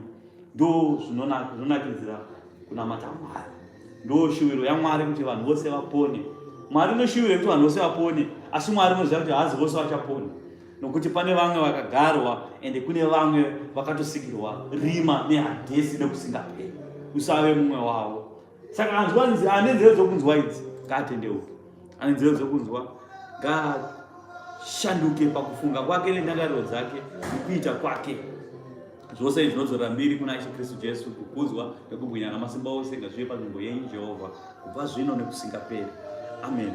Ndo zvinonakidzira kunamata Mwari. Ndo shuviro yaMwari kuti vanhu vose vapone. Mwari unoshuvira kuti vanhu vose vapone, asi Mwari unoziva kuti hazi vose vachapona. Nokuti pane vamwe vakagarwa ende kune vamwe vakatosikirwa rima nehadhesi nekusingaperi. Usave mumwe wavo. Saka anzwanzi ane nzeve dzokunzwa idzi ngaatendeuke. Ane nzeve dzokunzwa ngaashanduke pakufunga kwake nendangariro dzake nekuita kwake. Zvose izvi zvinodzorera mbiri kuna Ishe Kristu Jesu, kukudzwa nekubwinya namasimba ose ngazvive panzvimbo yenyu Jehovha, kubva zvino nekusingaperi. Amen.